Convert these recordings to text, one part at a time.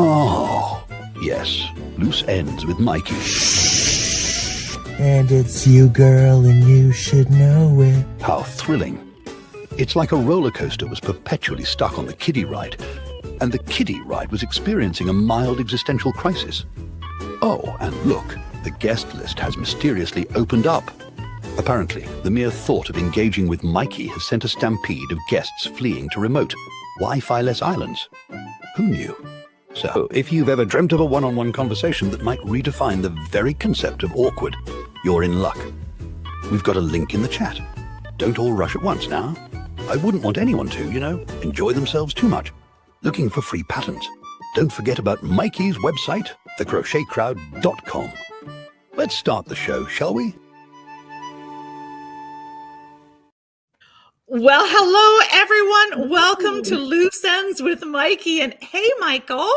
Oh, yes. Loose Ends with Mikey. And it's you, girl, and you should know it. How thrilling. It's like a roller coaster was perpetually stuck on the kiddie ride, and the kiddie ride was experiencing a mild existential crisis. Oh, and look, the guest list has mysteriously opened up. Apparently, the mere thought of engaging with Mikey has sent a stampede of guests fleeing to remote, Wi-Fi-less islands. Who knew? So, if you've ever dreamt of a one-on-one conversation that might redefine the very concept of awkward, you're in luck. We've got a link in the chat. Don't all rush at once now. I wouldn't want anyone to, enjoy themselves too much. Looking for free patterns? Don't forget about Mikey's website, thecrochetcrowd.com. Let's start the show, shall we? Well, hello, everyone. Welcome to Loose Ends with Mikey. And hey, Michael,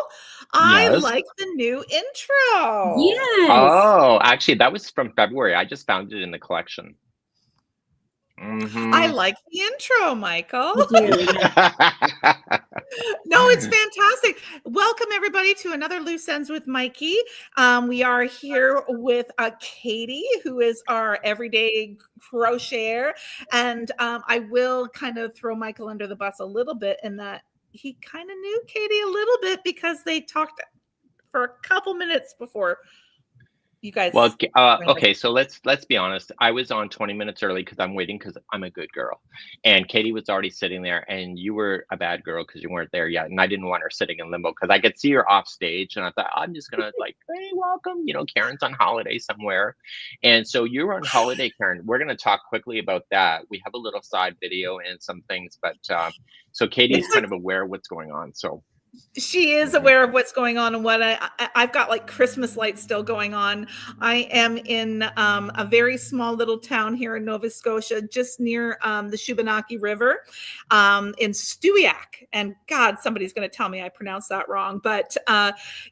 I like the new intro. Yes. Oh, actually, that was from February. I just found it in the collection. Mm-hmm. I like the intro, Michael. No, it's fantastic. Welcome, everybody, to another Loose Ends with Mikey. We are here with Katie, who is our everyday crocheter. And I will kind of throw Michael under the bus a little bit in that he kind of knew Katie a little bit because they talked for a couple minutes before you guys. Well, okay, so let's be honest. I was on 20 minutes early because I'm waiting because I'm a good girl. And Katie was already sitting there, and you were a bad girl because you weren't there yet. And I didn't want her sitting in limbo because I could see her off stage. And I thought, I'm just going to hey, welcome. Karen's on holiday somewhere. And so you're on holiday, Karen. We're going to talk quickly about that. We have a little side video and some things. But so Katie's kind of aware of what's going on. So. She is aware of what's going on and what I've got Christmas lights still going on. I am in a very small little town here in Nova Scotia, just near the Shubenacadie River in Stewiacke. And God, somebody's going to tell me I pronounced that wrong. But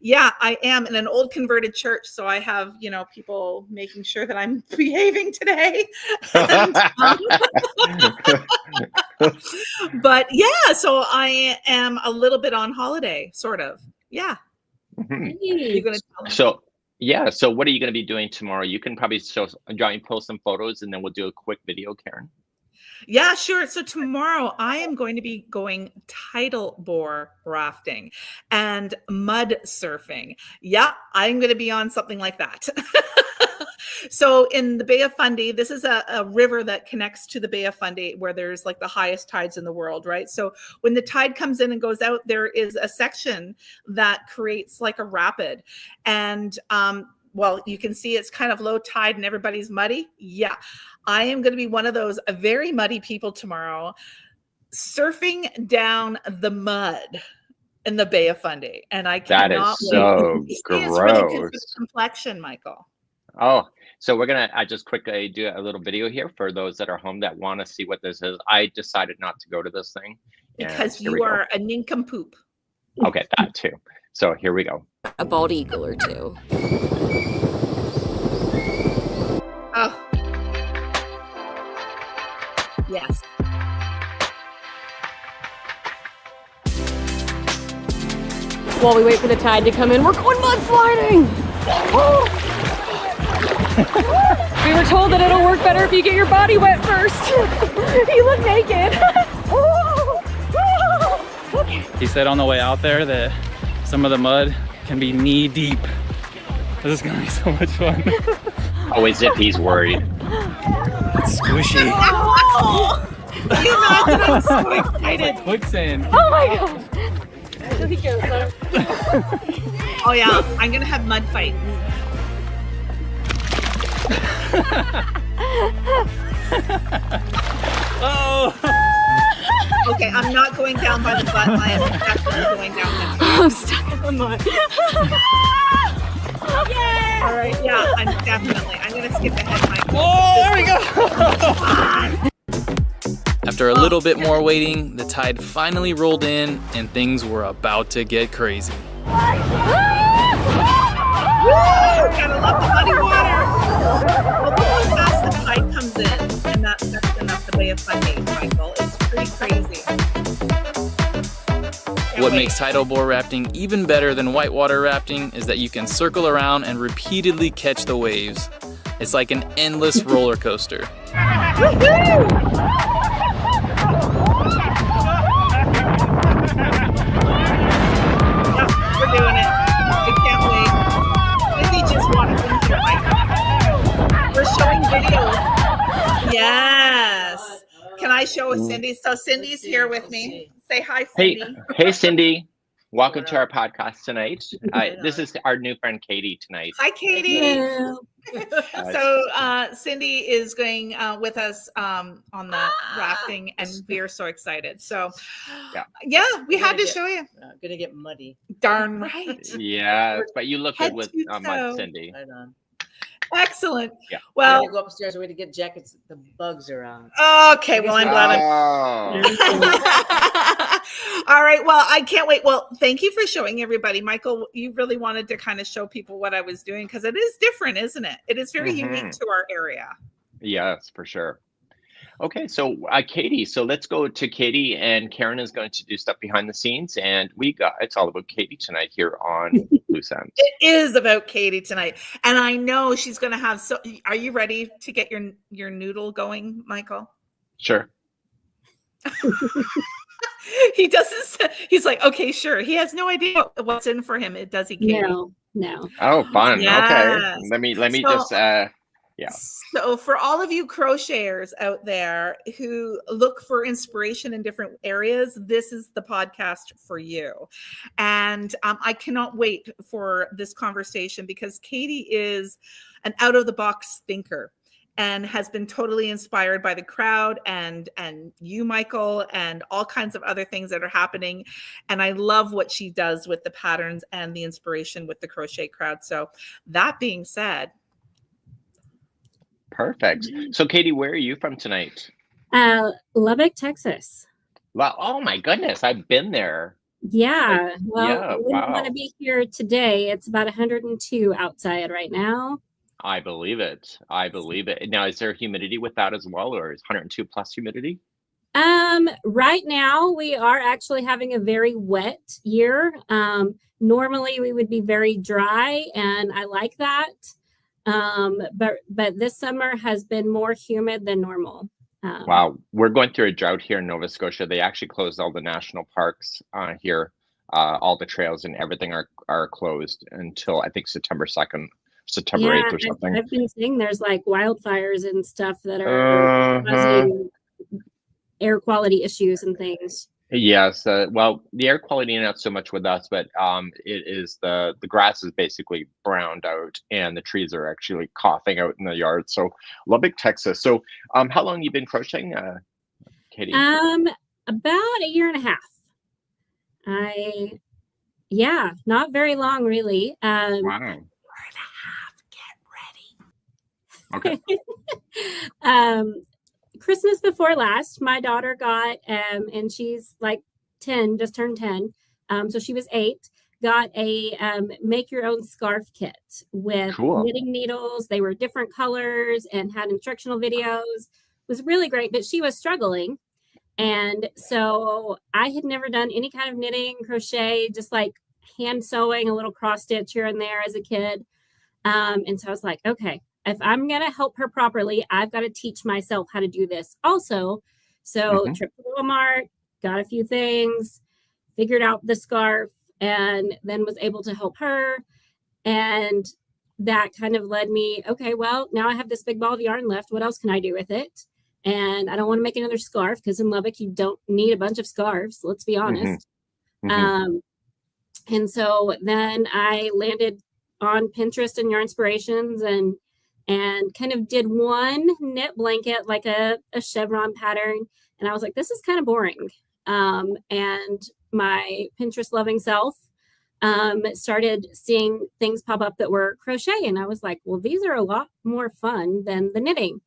yeah, I am in an old converted church. So I have, people making sure that I'm behaving today. And, but yeah, so I am a little bit on holiday, sort of. Yeah. Mm-hmm. You're gonna tell me. So what are you going to be doing tomorrow? You can probably post some photos and then we'll do a quick video, Karen. Yeah, sure. So tomorrow I am going to be going tidal bore rafting and mud surfing. Yeah, I'm going to be on something like that. So in the Bay of Fundy, this is a river that connects to the Bay of Fundy where there's the highest tides in the world, right? So when the tide comes in and goes out, there is a section that creates a rapid. And well, you can see it's kind of low tide and everybody's muddy. Yeah, I am going to be one of those very muddy people tomorrow, surfing down the mud in the Bay of Fundy. And I cannot That is so gross. It's really good for the complexion, Michael. Oh, so we're going to just quickly do a little video here for those that are home that want to see what this is. I decided not to go to this thing. Because you are a nincompoop. Okay, that too. So here we go. A bald eagle or two. Oh. Yes. While we wait for the tide to come in, we're going mud sliding! We were told that it'll work better if you get your body wet first. You look naked. He said on the way out there that some of the mud can be knee deep. This is gonna be so much fun. Oh, as if he's worried. It's squishy. Oh! I'm so excited. Quicksand. Oh my gosh. Here he goes. Oh yeah, I'm gonna have mud fights. Oh! Okay, I'm not going down by the butt. I am definitely going down the tree. I'm stuck in the mud. Yay! All right, yeah, I'm gonna skip ahead, Michael. Oh, there we go! After a little bit more waiting, the tide finally rolled in and things were about to get crazy. Woo! Gotta love the muddy water. Well, look how fast the tide comes in and that section of the Bay of Fundy, Michael. It's pretty crazy. What makes tidal bore rafting even better than whitewater rafting is that you can circle around and repeatedly catch the waves. It's like an endless roller coaster. We're doing it. I can't wait. Cindy just walked in here. We're showing video. Yes. Can I show Cindy? So Cindy's here with me. Say hi, Cindy. Hey, Cindy. Welcome to our podcast tonight. This is our new friend Katie tonight. Hi, Katie. So Cindy is going with us on the rafting, and we are so excited. So yeah, we had to show you. Gonna get muddy. Darn right. Yeah, but you look Head good with to mud, toe. Cindy. Right on. Excellent. Yeah. Well, Go upstairs away to get jackets. The bugs are on. okay. Well, I'm glad All right. Well, I can't wait. Well, thank you for showing everybody. Michael, you really wanted to kind of show people what I was doing because it is different, isn't it? It is very unique to our area. Yes, for sure. Okay, so Katie, so let's go to Katie, and Karen is going to do stuff behind the scenes, and it's all about Katie tonight here on Loose Ends. It is about Katie tonight, and I know she's going to have. So, are you ready to get your noodle going, Michael? Sure. He doesn't. He's like, okay, sure. He has no idea what's in for him. Does he, Katie? No. Oh, fun. Yes. Okay. Let me So- just yeah. So for all of you crocheters out there who look for inspiration in different areas, this is the podcast for you. And I cannot wait for this conversation because Katie is an out-of-the-box thinker and has been totally inspired by the crowd and you, Michael, and all kinds of other things that are happening. And I love what she does with the patterns and the inspiration with the crochet crowd. So that being said, Perfect. So, Katie, where are you from tonight? Lubbock, Texas. Well, oh my goodness, I've been there. Yeah. Well, Yeah, I wouldn't want wow. to be here today. It's about 102 outside right now. I believe it. Now, is there humidity with that as well, or is 102 plus humidity? Right now we are actually having a very wet year. Normally we would be very dry, and I like that. But this summer has been more humid than normal. Wow, we're going through a drought here in Nova Scotia. They actually closed all the national parks here. All the trails and everything are closed until I think September 2nd, September 8th or something. I've been seeing there's like wildfires and stuff that are causing air quality issues and things. Yes, well, the air quality not so much with us, but it is the grass is basically browned out, and the trees are actually coughing out in the yard. So, Lubbock, Texas. So, how long you been crocheting, Katie? About a year and a half. Not very long, really. Wow. year and a half, get ready. Okay. Christmas before last, my daughter got, and she's like 10, just turned 10. So she was 8, got a make your own scarf kit with knitting needles. They were different colors and had instructional videos. It was really great, but she was struggling. And so I had never done any kind of knitting, crochet, just like hand sewing, a little cross stitch here and there as a kid. And so I was like, okay, if I'm going to help her properly, I've got to teach myself how to do this also. So trip to Walmart, got a few things, figured out the scarf, and then was able to help her. And that kind of led me, okay, well, now I have this big ball of yarn left. What else can I do with it? And I don't want to make another scarf because in Lubbock, you don't need a bunch of scarves. Let's be honest. And so then I landed on Pinterest and Yarn Inspirations and kind of did one knit blanket, like a chevron pattern. And I was like, this is kind of boring. And my Pinterest loving self started seeing things pop up that were crochet. And I was like, well, these are a lot more fun than the knitting.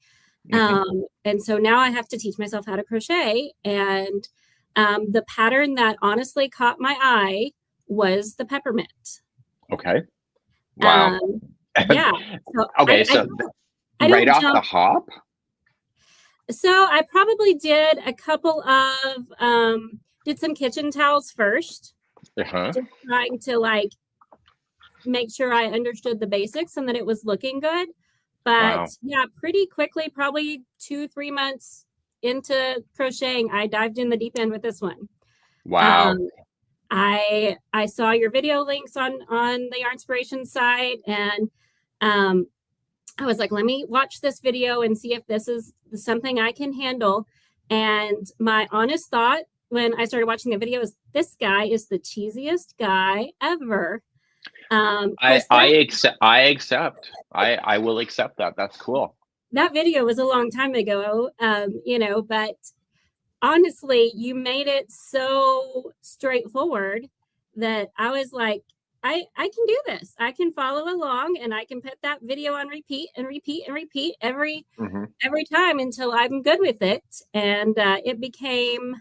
And so now I have to teach myself how to crochet. And the pattern that honestly caught my eye was the peppermint. Okay. Wow. Yeah. So okay. I right off the hop. So I probably did a couple of did some kitchen towels first. Uh-huh. just trying to like make sure I understood the basics and that it was looking good. But Wow. yeah, pretty quickly, probably 2-3 months into crocheting, I dived in the deep end with this one. Wow. Um, I saw your video links on the Yarn Inspiration site, and I was like, let me watch this video and see if this is something I can handle. And my honest thought when I started watching the video is, this guy is the cheesiest guy ever. I accept. I will accept that. That's cool. That video was a long time ago, but honestly, you made it so straightforward that I was like, I can do this. I can follow along, and I can put that video on repeat and repeat and repeat every time until I'm good with it. And it became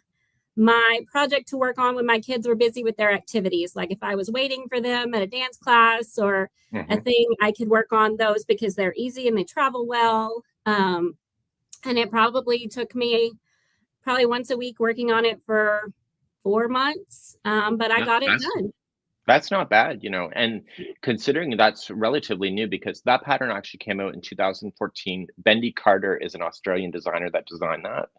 my project to work on when my kids were busy with their activities. Like if I was waiting for them at a dance class or a thing, I could work on those because they're easy and they travel well. And it probably took me once a week working on it for 4 months. But I got it done. That's not bad, and considering that's relatively new, because that pattern actually came out in 2014. Bendy Carter is an Australian designer that designed that.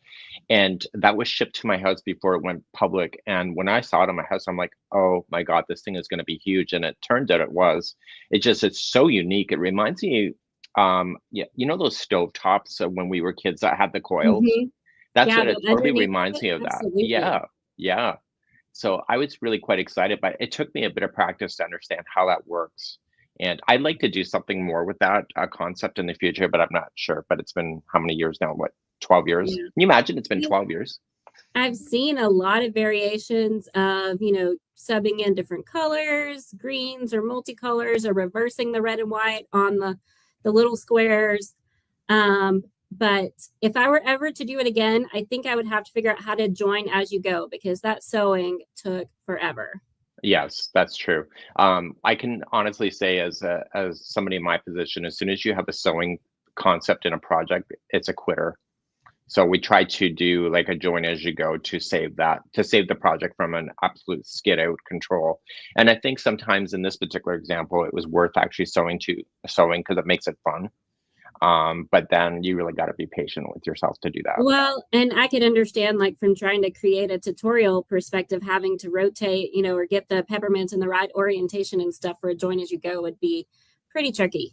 And that was shipped to my house before it went public. And when I saw it in my house, I'm like, oh my God, this thing is going to be huge. And it turned out it was. It's so unique. It reminds me, those stove tops when we were kids that had the coils. That's what it totally reminds me of that. Absolutely. Yeah. So I was really quite excited, but it took me a bit of practice to understand how that works. And I'd like to do something more with that concept in the future, but I'm not sure. But it's been how many years now? What, 12 years? Yeah. Can you imagine? It's been 12 years. I've seen a lot of variations of, subbing in different colors, greens or multicolors, or reversing the red and white on the little squares. But if I were ever to do it again, I think I would have to figure out how to join as you go, because that sewing took forever. Yes, that's true. I can honestly say, as somebody in my position, as soon as you have a sewing concept in a project, it's a quitter. So we try to do like a join as you go to save the project from an absolute skid out control. And I think sometimes in this particular example, it was worth actually sewing because it makes it fun. But then you really got to be patient with yourself to do that. Well, and I could understand, like, from trying to create a tutorial perspective, having to rotate, or get the peppermint in the right orientation and stuff for a join as you go would be pretty tricky.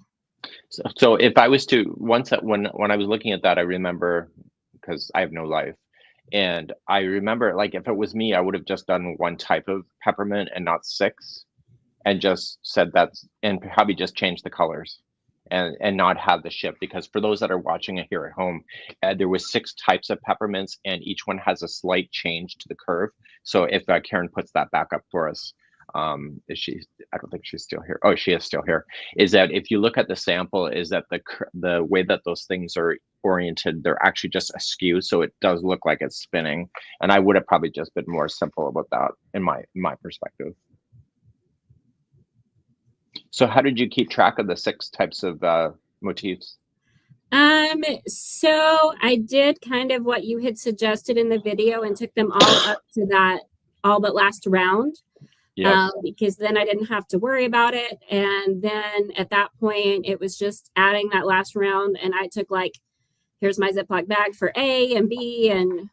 So if I was to, when I was looking at that, I remember, because I have no life, and I remember, like, if it was me, I would have just done one type of peppermint and not 6, and just said and probably just change the colors. And not have the ship, because for those that are watching it here at home, there was 6 types of peppermints, and each one has a slight change to the curve. So if Karen puts that back up for us, is she? I don't think she's still here. Oh, she is still here. Is that if you look at the sample, is that the way that those things are oriented, they're actually just askew, so it does look like it's spinning. And I would have probably just been more simple about that in my perspective. So how did you keep track of the 6 types of motifs? So I did kind of what you had suggested in the video and took them all up to that all but last round. Yes. Because then I didn't have to worry about it. And then at that point, it was just adding that last round. And I took, like, here's my Ziploc bag for A and B and,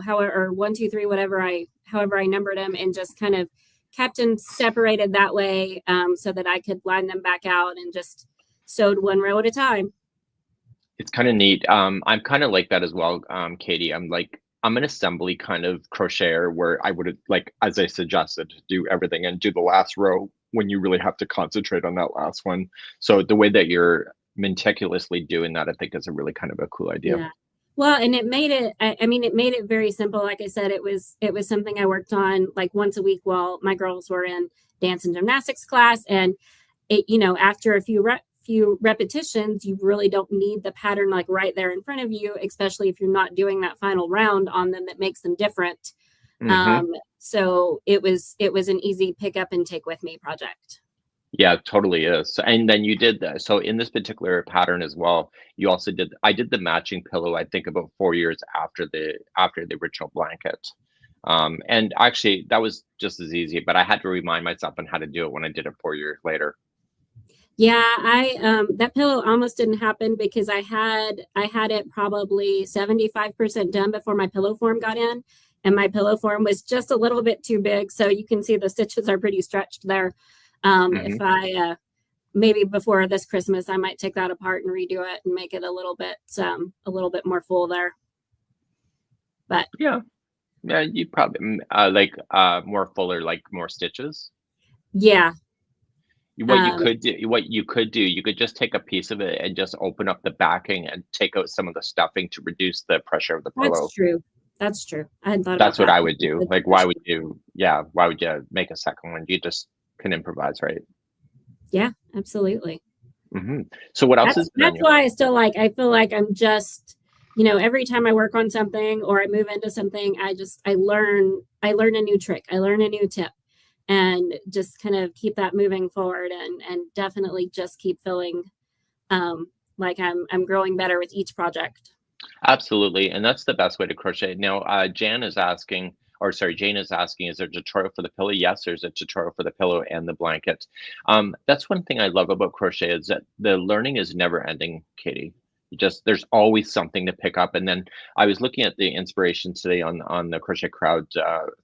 however, 1, 2, 3, however I numbered them, and just kind of kept them separated that way, so that I could line them back out and just sewed one row at a time. It's kind of neat. I'm kind of like that as well, Katie. I'm an assembly kind of crocheter, where I would have, like, as I suggested, do everything and do the last row when you really have to concentrate on that last one. So the way that you're meticulously doing that, I think, is a really kind of a cool idea. Yeah. Well, and it made it, it made it very simple. Like I said, it was something I worked on like once a week while my girls were in dance and gymnastics class. And it, after a few repetitions, you really don't need the pattern like right there in front of you, especially if you're not doing that final round on them that makes them different. So it was an easy pick up and take with me project. Yeah, it totally is. And then you did that. So in this particular pattern as well, you also I did the matching pillow, I think about 4 years after the original blanket. And actually, that was just as easy, but I had to remind myself on how to do it when I did it 4 years later. Yeah, I that pillow almost didn't happen because I had it probably 75% done before my pillow form got in, and my pillow form was just a little bit too big, so you can see the stitches are pretty stretched there. If I maybe before this Christmas, I might take that apart and redo it and make it a little bit more full there. But Yeah, you probably more fuller, like more stitches. yeah, What you could do, you could just take a piece of it and just open up the backing and take out some of the stuffing to reduce the pressure of the pillow. that's true. That's true. I hadn't thought That's about what that. I would do. Like, why would you make a second one? You just can improvise, right? Yeah, absolutely. So what else is That's why I still I feel like I'm just, every time I work on something or I move into something, I learn a new trick. I learn a new tip and just kind of keep that moving forward and definitely just keep feeling like I'm growing better with each project. Absolutely, and that's the best way to crochet. Now, Jane is asking, is there a tutorial for the pillow? Yes, there's a tutorial for the pillow and the blanket. That's one thing I love about crochet is that the learning is never ending, Katie. There's always something to pick up. And then I was looking at the inspirations today on the Crochet Crowd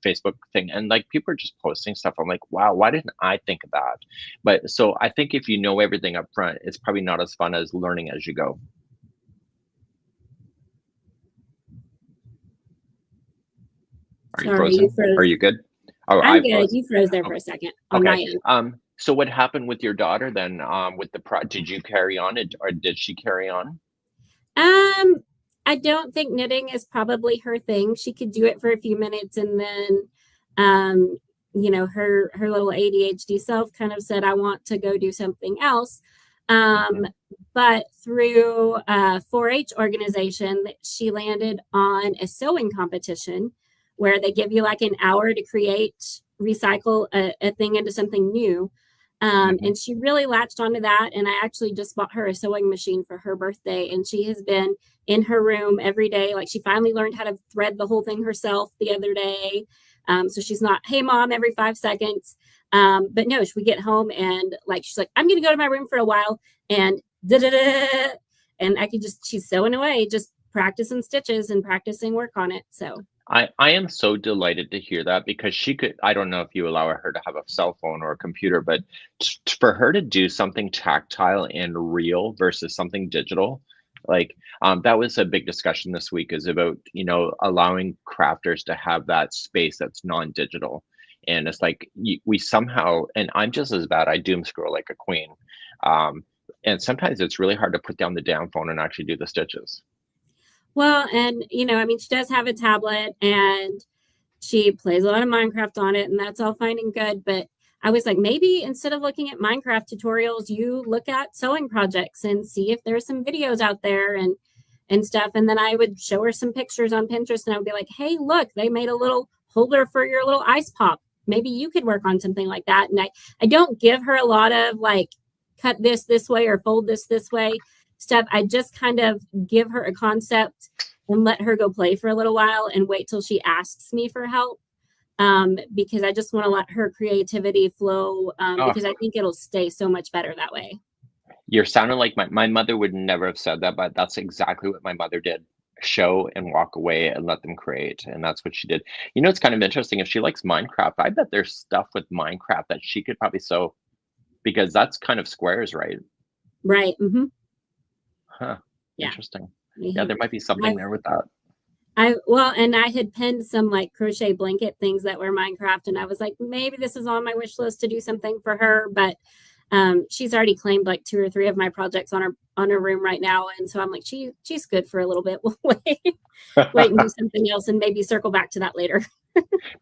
Facebook thing, and like people are just posting stuff. I'm like, wow, why didn't I think of that? But so I think if you know everything up front, it's probably not as fun as learning as you go. Are you frozen? Are you good? Oh, I'm good. You froze there for a second on my end. So what happened with your daughter then? With did you carry on it, or did she carry on? I don't think knitting is probably her thing. She could do it for a few minutes, and then, her little ADHD self kind of said, "I want to go do something else." But through a 4-H organization, she landed on a sewing competition where they give you like an hour to recycle a thing into something new. And she really latched onto that. And I actually just bought her a sewing machine for her birthday. And she has been in her room every day. Like she finally learned how to thread the whole thing herself the other day. So she's not, hey, mom, every 5 seconds. But no, we get home and she's like, I'm going to go to my room for a while and da-da-da. And she's sewing away, just practicing stitches and practicing work on it. So I am so delighted to hear that, because I don't know if you allow her to have a cell phone or a computer, but for her to do something tactile and real versus something digital, that was a big discussion this week, is about, allowing crafters to have that space that's non-digital. And it's like we somehow, and I'm just as bad, I doom scroll like a queen. And sometimes it's really hard to put down the damn phone and actually do the stitches. Well, and, she does have a tablet and she plays a lot of Minecraft on it, and that's all fine and good. But I was like, maybe instead of looking at Minecraft tutorials, you look at sewing projects and see if there's some videos out there and stuff. And then I would show her some pictures on Pinterest and I would be like, hey, look, they made a little holder for your little ice pop. Maybe you could work on something like that. And I don't give her a lot of cut this way or fold this way stuff. I just kind of give her a concept and let her go play for a little while and wait till she asks me for help, because I just want to let her creativity flow, because I think it'll stay so much better that way. You're sounding like my mother would never have said that, but that's exactly what my mother did. Show and walk away and let them create. And that's what she did. It's kind of interesting. If she likes Minecraft, I bet there's stuff with Minecraft that she could probably sew, because that's kind of squares, right? Right. Mm-hmm. Huh. Yeah. Interesting. Mm-hmm. Yeah, there might be something there with that. And I had pinned some crochet blanket things that were Minecraft, and I was like, maybe this is on my wish list to do something for her, but she's already claimed 2 or 3 of my projects on her room right now, and so I'm like, she's good for a little bit. We'll wait and do something else, and maybe circle back to that later.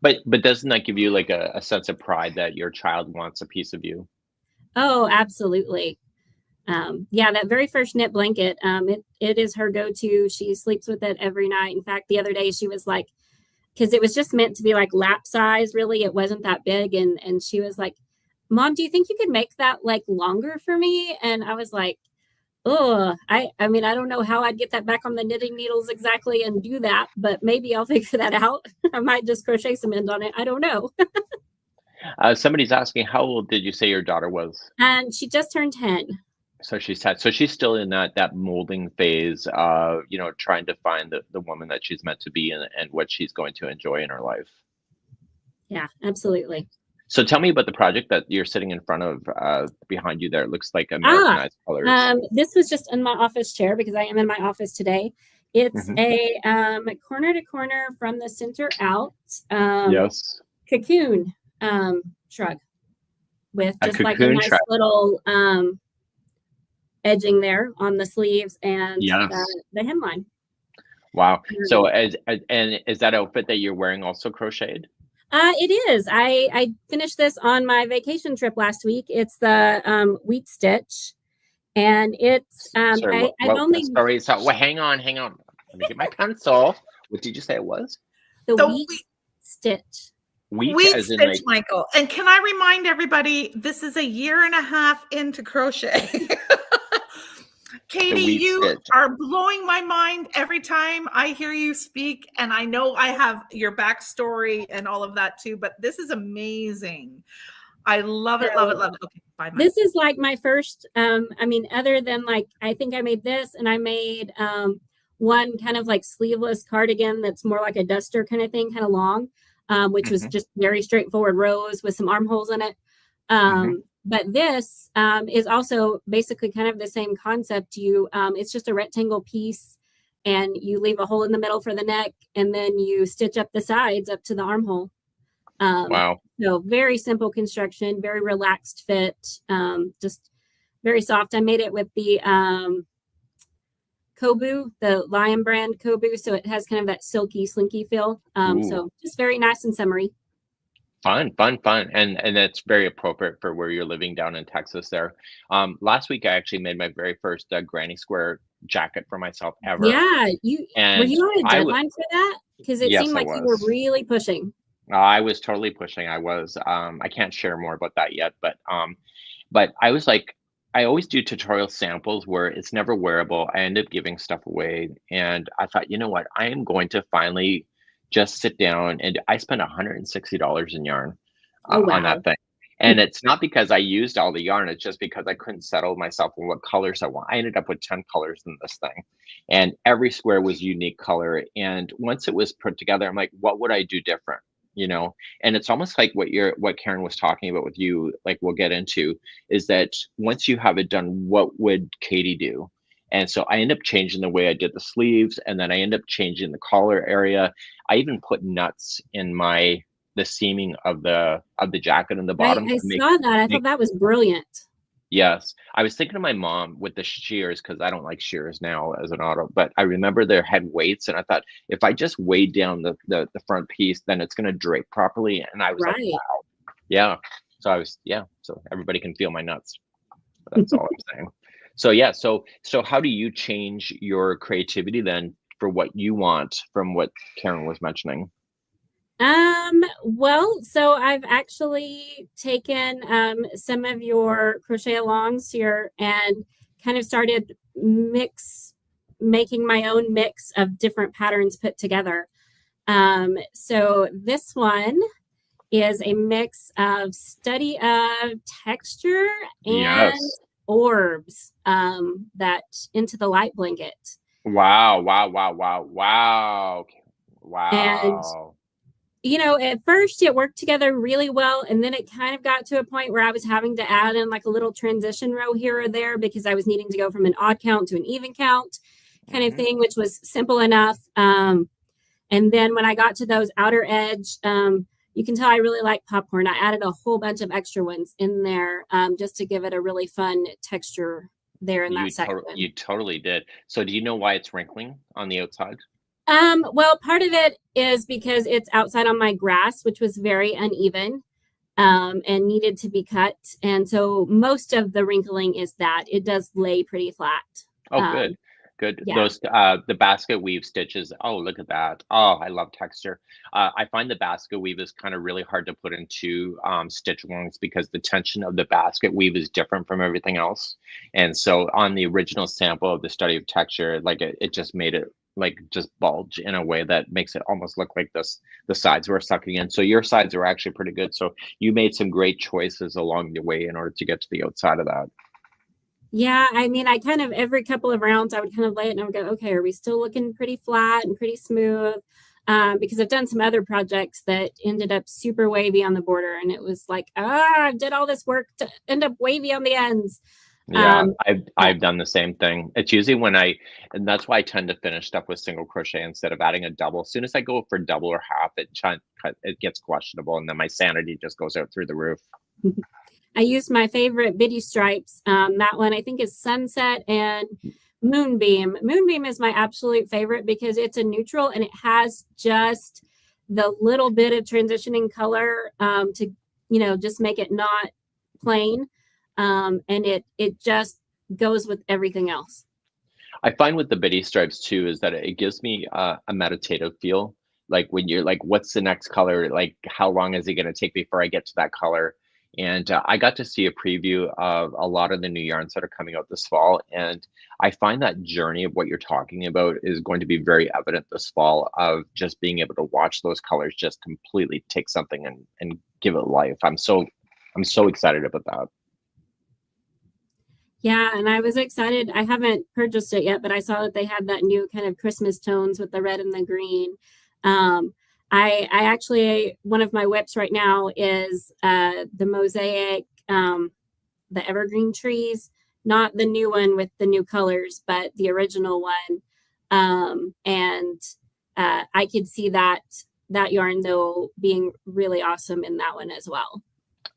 But doesn't that give you a sense of pride that your child wants a piece of you? Oh, absolutely. That very first knit blanket, it is her go-to. She sleeps with it every night. In fact, the other day she was like, because it was just meant to be lap size, really. It wasn't that big. And she was like, Mom, do you think you could make that longer for me? And I was like, Oh, I mean, I don't know how I'd get that back on the knitting needles exactly and do that, but maybe I'll figure that out. I might just crochet some end on it. I don't know. Somebody's asking, how old did you say your daughter was? And she just turned 10. So she's still in that molding phase, trying to find the woman that she's meant to be and what she's going to enjoy in her life. Yeah, absolutely. So tell me about the project that you're sitting in front of behind you there. It looks like Americanized colors. This was just in my office chair because I am in my office today. It's a corner to corner from the center out Yes. cocoon shrug with A just like a cocoon nice shrug. little edging there on the sleeves and Yes. the hemline. Wow. So and is that outfit that you're wearing also crocheted? It is. I finished this on my vacation trip last week. It's the wheat stitch, and it's Sorry, I've only sorry. So hang on. Let me get my pencil. What did you say it was? the The wheat stitch. Wheat as in stitch, like Michael. And can I remind everybody, this is a year and a half into crochet. Katie, wheat you stitch. are blowing my mind every time I hear you speak. And I know I have your backstory and all of that too, but this is amazing. I love it, love it, love it. Okay, bye. This is like my first, other than like, I think I made this and I made one kind of like sleeveless cardigan that's more like a duster kind of thing, kind of long, which was just very straightforward rows with some armholes in it. But this is also basically kind of the same concept. It's just a rectangle piece and you leave a hole in the middle for the neck and then you stitch up the sides up to the armhole. Wow. So very simple construction, very relaxed fit, just very soft. I made it with the Kobu, the Lion brand Kobu. So it has kind of that silky, slinky feel. So just very nice and summery. Fun. And that's very appropriate for where you're living down in Texas there. Last week, I actually made my very first Granny Square jacket for myself ever. Yeah. Were you on a deadline for that? Because it Yes, seemed I like you were was. really pushing. I was totally pushing. I was. I can't share more about that yet, but I was like, I always do tutorial samples where it's never wearable. I end up giving stuff away, and I thought, you know what? I am going to finally just sit down, and I spent $160 in yarn Oh, wow. on that thing. And it's not because I used all the yarn, it's just because I couldn't settle myself on what colors I want. I ended up with 10 colors in this thing, and every square was unique color. And once it was put together, I'm like, what would I do different? And it's almost like what Karen was talking about with you, like we'll get into, is that once you have it done, what would Katie do? And so I end up changing the way I did the sleeves, and then I end up changing the collar area. I even put nuts in the seaming of the jacket in the bottom. I saw that. I thought that was brilliant. Yes. I was thinking of my mom with the shears, because I don't like shears now as an auto, but I remember they had weights, and I thought if I just weighed down the front piece, then it's going to drape properly. And I was like, wow. Yeah. So everybody can feel my nuts. That's all I'm saying. So yeah. So how do you change your creativity then for what you want from what Karen was mentioning? Well, so I've actually taken some of your crochet alongs here and kind of started making my own mix of different patterns put together. So this one is a mix of study of texture and orbs that into the light blanket. Wow. And at first it worked together really well. And then it kind of got to a point where I was having to add in like a little transition row here or there because I was needing to go from an odd count to an even count kind of thing, which was simple enough. And then when I got to those outer edge, you can tell I really like popcorn. I added a whole bunch of extra ones in there just to give it a really fun texture there in that section. You totally did. So do you know why it's wrinkling on the outside? Well, part of it is because it's outside on my grass, which was very uneven and needed to be cut. And so most of the wrinkling is that it does lay pretty flat. Oh, good. good. Yeah. Those the basket weave stitches. Oh, look at that. Oh, I love texture. I find the basket weave is kind of really hard to put into stitch alongs because the tension of the basket weave is different from everything else. And so on the original sample of the study of texture, like it just made it like just bulge in a way that makes it almost look like this the sides were sucking in. So your sides are actually pretty good. So you made some great choices along the way in order to get to the outside of that. Yeah, I mean, I kind of every couple of rounds I would kind of lay it and I would go, okay, are we still looking pretty flat and pretty smooth? Because I've done some other projects that ended up super wavy on the border, and it was like, I did all this work to end up wavy on the ends. Yeah, I've done the same thing. It's usually when and that's why I tend to finish stuff with single crochet instead of adding a double. As soon as I go for double or half, it gets questionable, and then my sanity just goes out through the roof. I used my favorite Biddy stripes. That one I think is Sunset and Moonbeam. Moonbeam is my absolute favorite because it's a neutral and it has just the little bit of transitioning color to, just make it not plain. And it just goes with everything else. I find with the Biddy stripes too is that it gives me a meditative feel. Like when you're like, what's the next color? Like, how long is it going to take before I get to that color? And I got to see a preview of a lot of the new yarns that are coming out this fall. And I find that journey of what you're talking about is going to be very evident this fall, of just being able to watch those colors just completely take something and give it life. I'm so excited about that. Yeah, and I was excited. I haven't purchased it yet, but I saw that they had that new kind of Christmas tones with the red and the green. I actually, one of my whips right now is the mosaic, the evergreen trees, not the new one with the new colors, but the original one. And I could see that yarn though being really awesome in that one as well.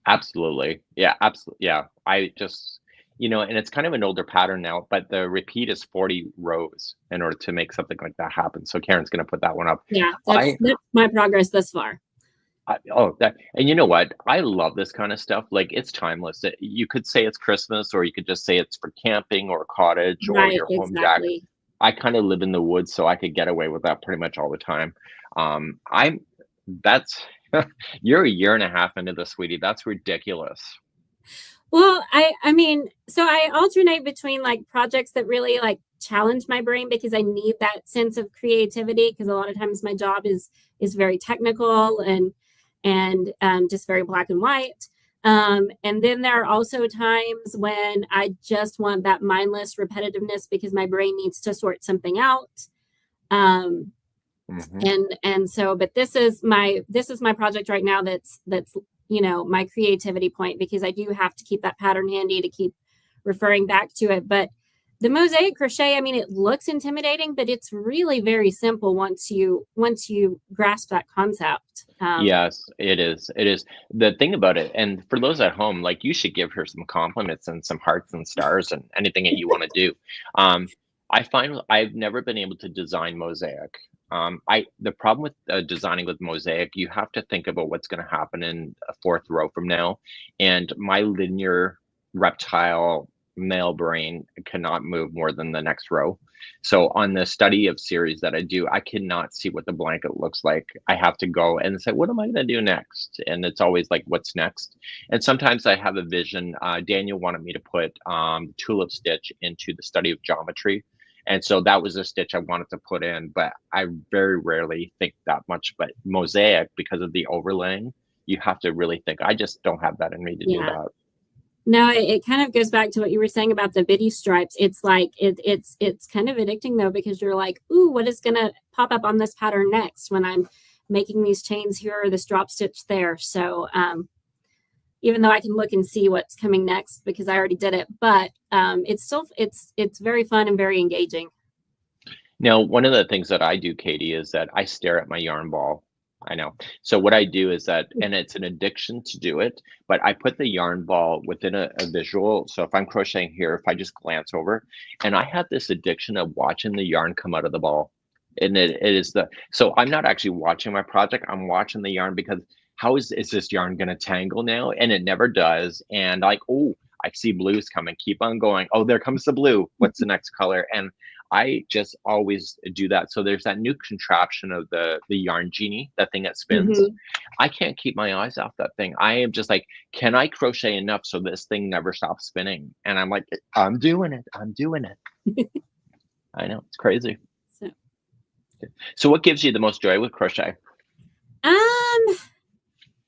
Absolutely. Yeah, absolutely. Yeah. I just, and it's kind of an older pattern now, but the repeat is 40 rows in order to make something like that happen. So Karen's going to put that one up. Yeah, that's my progress thus far. And you know what? I love this kind of stuff. Like, it's timeless. You could say it's Christmas, or you could just say it's for camping or cottage or your home deck. I kind of live in the woods, so I could get away with that pretty much all the time. You're a year and a half into this, sweetie. That's ridiculous. Well, I mean, so I alternate between like projects that really like challenge my brain because I need that sense of creativity, because a lot of times my job is very technical and just very black and white. And then there are also times when I just want that mindless repetitiveness because my brain needs to sort something out. And so, but this is my project right now that's my creativity point, because I do have to keep that pattern handy to keep referring back to it. But the mosaic crochet, I mean, it looks intimidating, but it's really very simple once you grasp that concept. Yes, it is. It is. The thing about it, and for those at home, like, you should give her some compliments and some hearts and stars and anything that you want to do. I find I've never been able to design mosaic. The problem with designing with mosaic, you have to think about what's going to happen in a fourth row from now. And my linear reptile male brain cannot move more than the next row. So on the study of series that I do, I cannot see what the blanket looks like. I have to go and say, what am I going to do next? And it's always like, what's next? And sometimes I have a vision. Daniel wanted me to put tulip stitch into the study of geometry. And so that was a stitch I wanted to put in, but I very rarely think that much. But mosaic, because of the overlaying, you have to really think. I just don't have that in me to do that. No, it kind of goes back to what you were saying about the Biddy stripes. It's like it's kind of addicting though, because you're like, ooh, what is going to pop up on this pattern next when I'm making these chains here or this drop stitch there. So even though I can look and see what's coming next because I already did it, but it's still it's very fun and very engaging. Now, one of the things that I do, Katie, is that I stare at my yarn ball. I know. So what I do is that, and it's an addiction to do it, but I put the yarn ball within a visual. So if I'm crocheting here, if I just glance over, and I have this addiction of watching the yarn come out of the ball. And it is so I'm not actually watching my project. I'm watching the yarn, because how is this yarn going to tangle now? And it never does. And like, oh, I see blues coming. Keep on going. Oh, there comes the blue. What's the next color? And I just always do that. So there's that new contraption of the yarn genie, that thing that spins. Mhm. I can't keep my eyes off that thing. I am just like, can I crochet enough so this thing never stops spinning? And I'm like, I'm doing it. I'm doing it. I know, it's crazy. So, So what gives you the most joy with crochet?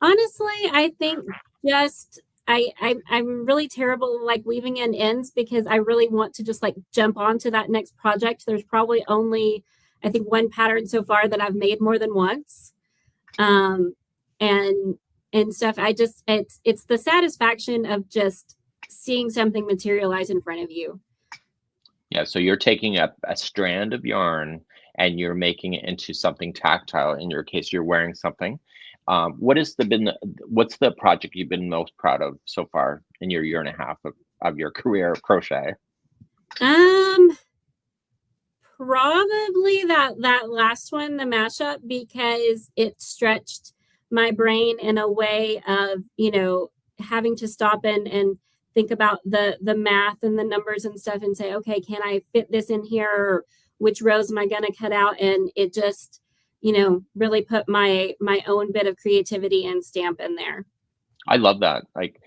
honestly, I think just I'm really terrible like weaving in ends because I really want to just like jump onto that next project. There's probably only I think one pattern so far that I've made more than once. And stuff. I just it's the satisfaction of just seeing something materialize in front of you. Yeah, so you're taking a strand of yarn and you're making it into something tactile. In your case, you're wearing something. What's the project you've been most proud of so far in your year and a half of your career of crochet? Probably that last one, the mashup, because it stretched my brain in a way of, having to stop and think about the math and the numbers and stuff and say, okay, can I fit this in here? Or which rows am I going to cut out? And it just, really put my own bit of creativity and stamp in there. I love that. Like,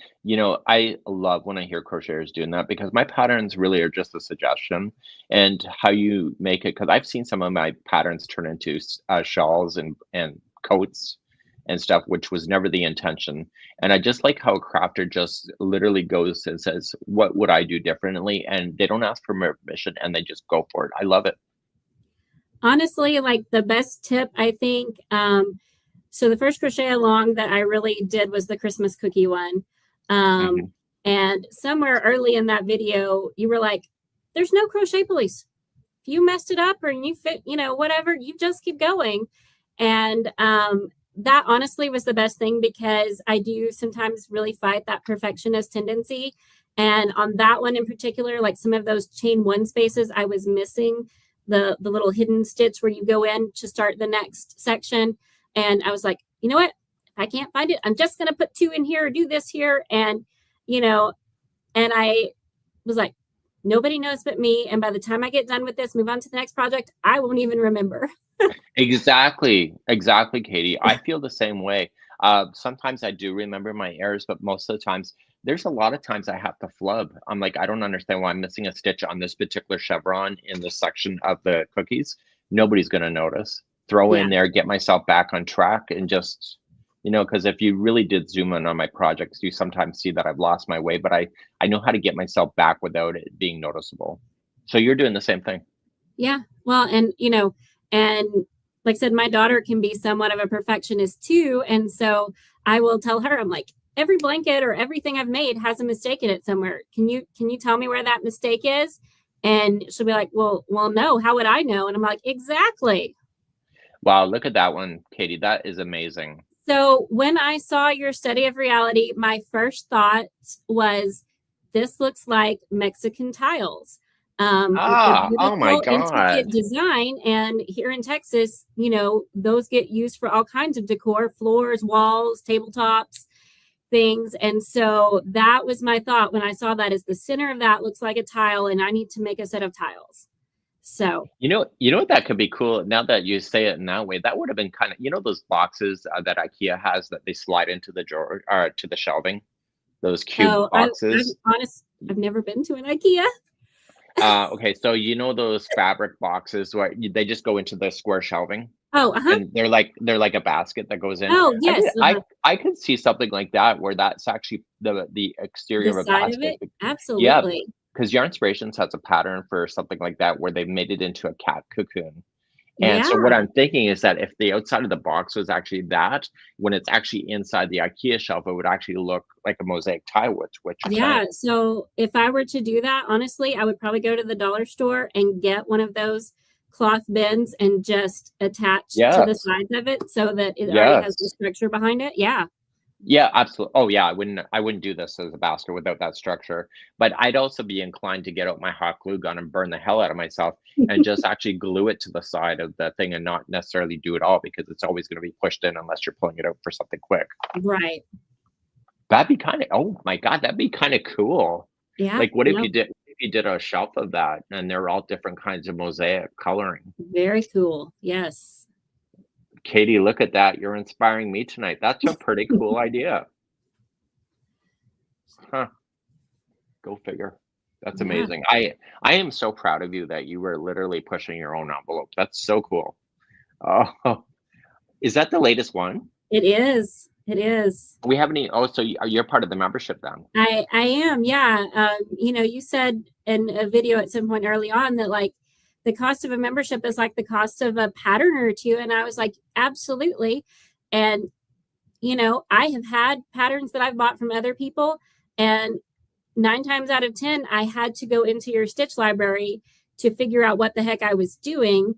I love when I hear crocheters doing that because my patterns really are just a suggestion and how you make it. Because I've seen some of my patterns turn into shawls and coats and stuff, which was never the intention. And I just like how a crafter just literally goes and says, what would I do differently? And they don't ask for permission and they just go for it. I love it. Honestly, like the best tip, I think, so the first crochet along that I really did was the Christmas cookie one. And somewhere early in that video, you were like, there's no crochet police. If you messed it up or you fit, whatever, you just keep going. And that honestly was the best thing because I do sometimes really fight that perfectionist tendency. And on that one in particular, like some of those chain one spaces, I was missing the little hidden stitch where you go in to start the next section. And I was like, you know what? If I can't find it, I'm just going to put 2 in here or do this here. And, and I was like, nobody knows but me. And by the time I get done with this, move on to the next project, I won't even remember. Exactly, Katie. I feel the same way. Sometimes I do remember my errors, but most of the times, there's a lot of times I have to flub. I'm like, I don't understand why I'm missing a stitch on this particular chevron in this section of the cookies. Nobody's going to notice. Throw in there, get myself back on track, and just, because if you really did zoom in on my projects, you sometimes see that I've lost my way, but I know how to get myself back without it being noticeable. So you're doing the same thing. Yeah. Well, and, and like I said, my daughter can be somewhat of a perfectionist too. And so I will tell her, I'm like, every blanket or everything I've made has a mistake in it somewhere. Can you tell me where that mistake is? And she'll be like, well, no, how would I know? And I'm like, exactly. Wow, look at that one, Katie. That is amazing. So when I saw your study of reality, my first thought was, this looks like Mexican tiles. Oh my God. Design. And here in Texas, those get used for all kinds of decor, floors, walls, tabletops, things. And so that was my thought when I saw that, is the center of that looks like a tile and I need to make a set of tiles. So you know what, that could be cool. Now that you say it in that way, that would have been kind of, those boxes that IKEA has that they slide into the drawer or to the shelving, those cube boxes. I've never been to an IKEA. Okay, so those fabric boxes where they just go into the square shelving. Oh, and they're like a basket that goes in. Oh, yes. I could see something like that where that's actually the exterior of a side basket. of it? Absolutely. Yeah, because Yarn Inspirations has a pattern for something like that where they've made it into a cat cocoon. And so what I'm thinking is that if the outside of the box was actually that, when it's actually inside the IKEA shelf, it would actually look like a mosaic tile, which so if I were to do that, honestly, I would probably go to the dollar store and get one of those cloth bins and just attach to the sides of it so that it already has the structure behind it. Yeah, absolutely. Oh yeah, I wouldn't do this as a basket without that structure. But I'd also be inclined to get out my hot glue gun and burn the hell out of myself and just actually glue it to the side of the thing and not necessarily do it all, because it's always going to be pushed in unless you're pulling it out for something quick. Right. That'd be kind of, oh my God, that'd be kind of cool. Yeah. Like what if you did, Mikey did a shelf of that, and they're all different kinds of mosaic coloring. Very cool. Yes. Katie, look at that. You're inspiring me tonight. That's a pretty cool idea. Huh. Go figure. That's amazing. I am so proud of you that you were literally pushing your own envelope. That's so cool. Oh, is that the latest one? It is. It is. We have any? Oh, so you're part of the membership then? I am. Yeah. You know, you said in a video at some point early on that like the cost of a membership is like the cost of a pattern or two. And I was like, absolutely. And, you know, I have had patterns that I've bought from other people, and 9 times out of 10, I had to go into your stitch library to figure out what the heck I was doing,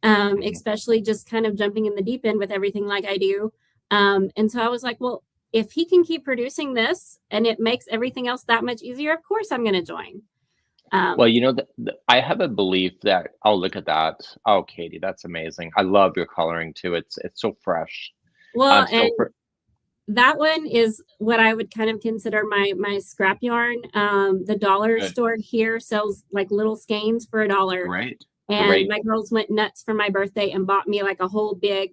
especially just kind of jumping in the deep end with everything like I do. And so I was like, well, if he can keep producing this and it makes everything else that much easier, of course I'm going to join. Well, you know, I have a belief that, oh, look at that. Oh, Katie, that's amazing. I love your coloring too. It's so fresh. Well, and that one is what I would kind of consider my scrap yarn. The dollar store here sells like little skeins for $1. Right. And my girls went nuts for my birthday and bought me like a whole big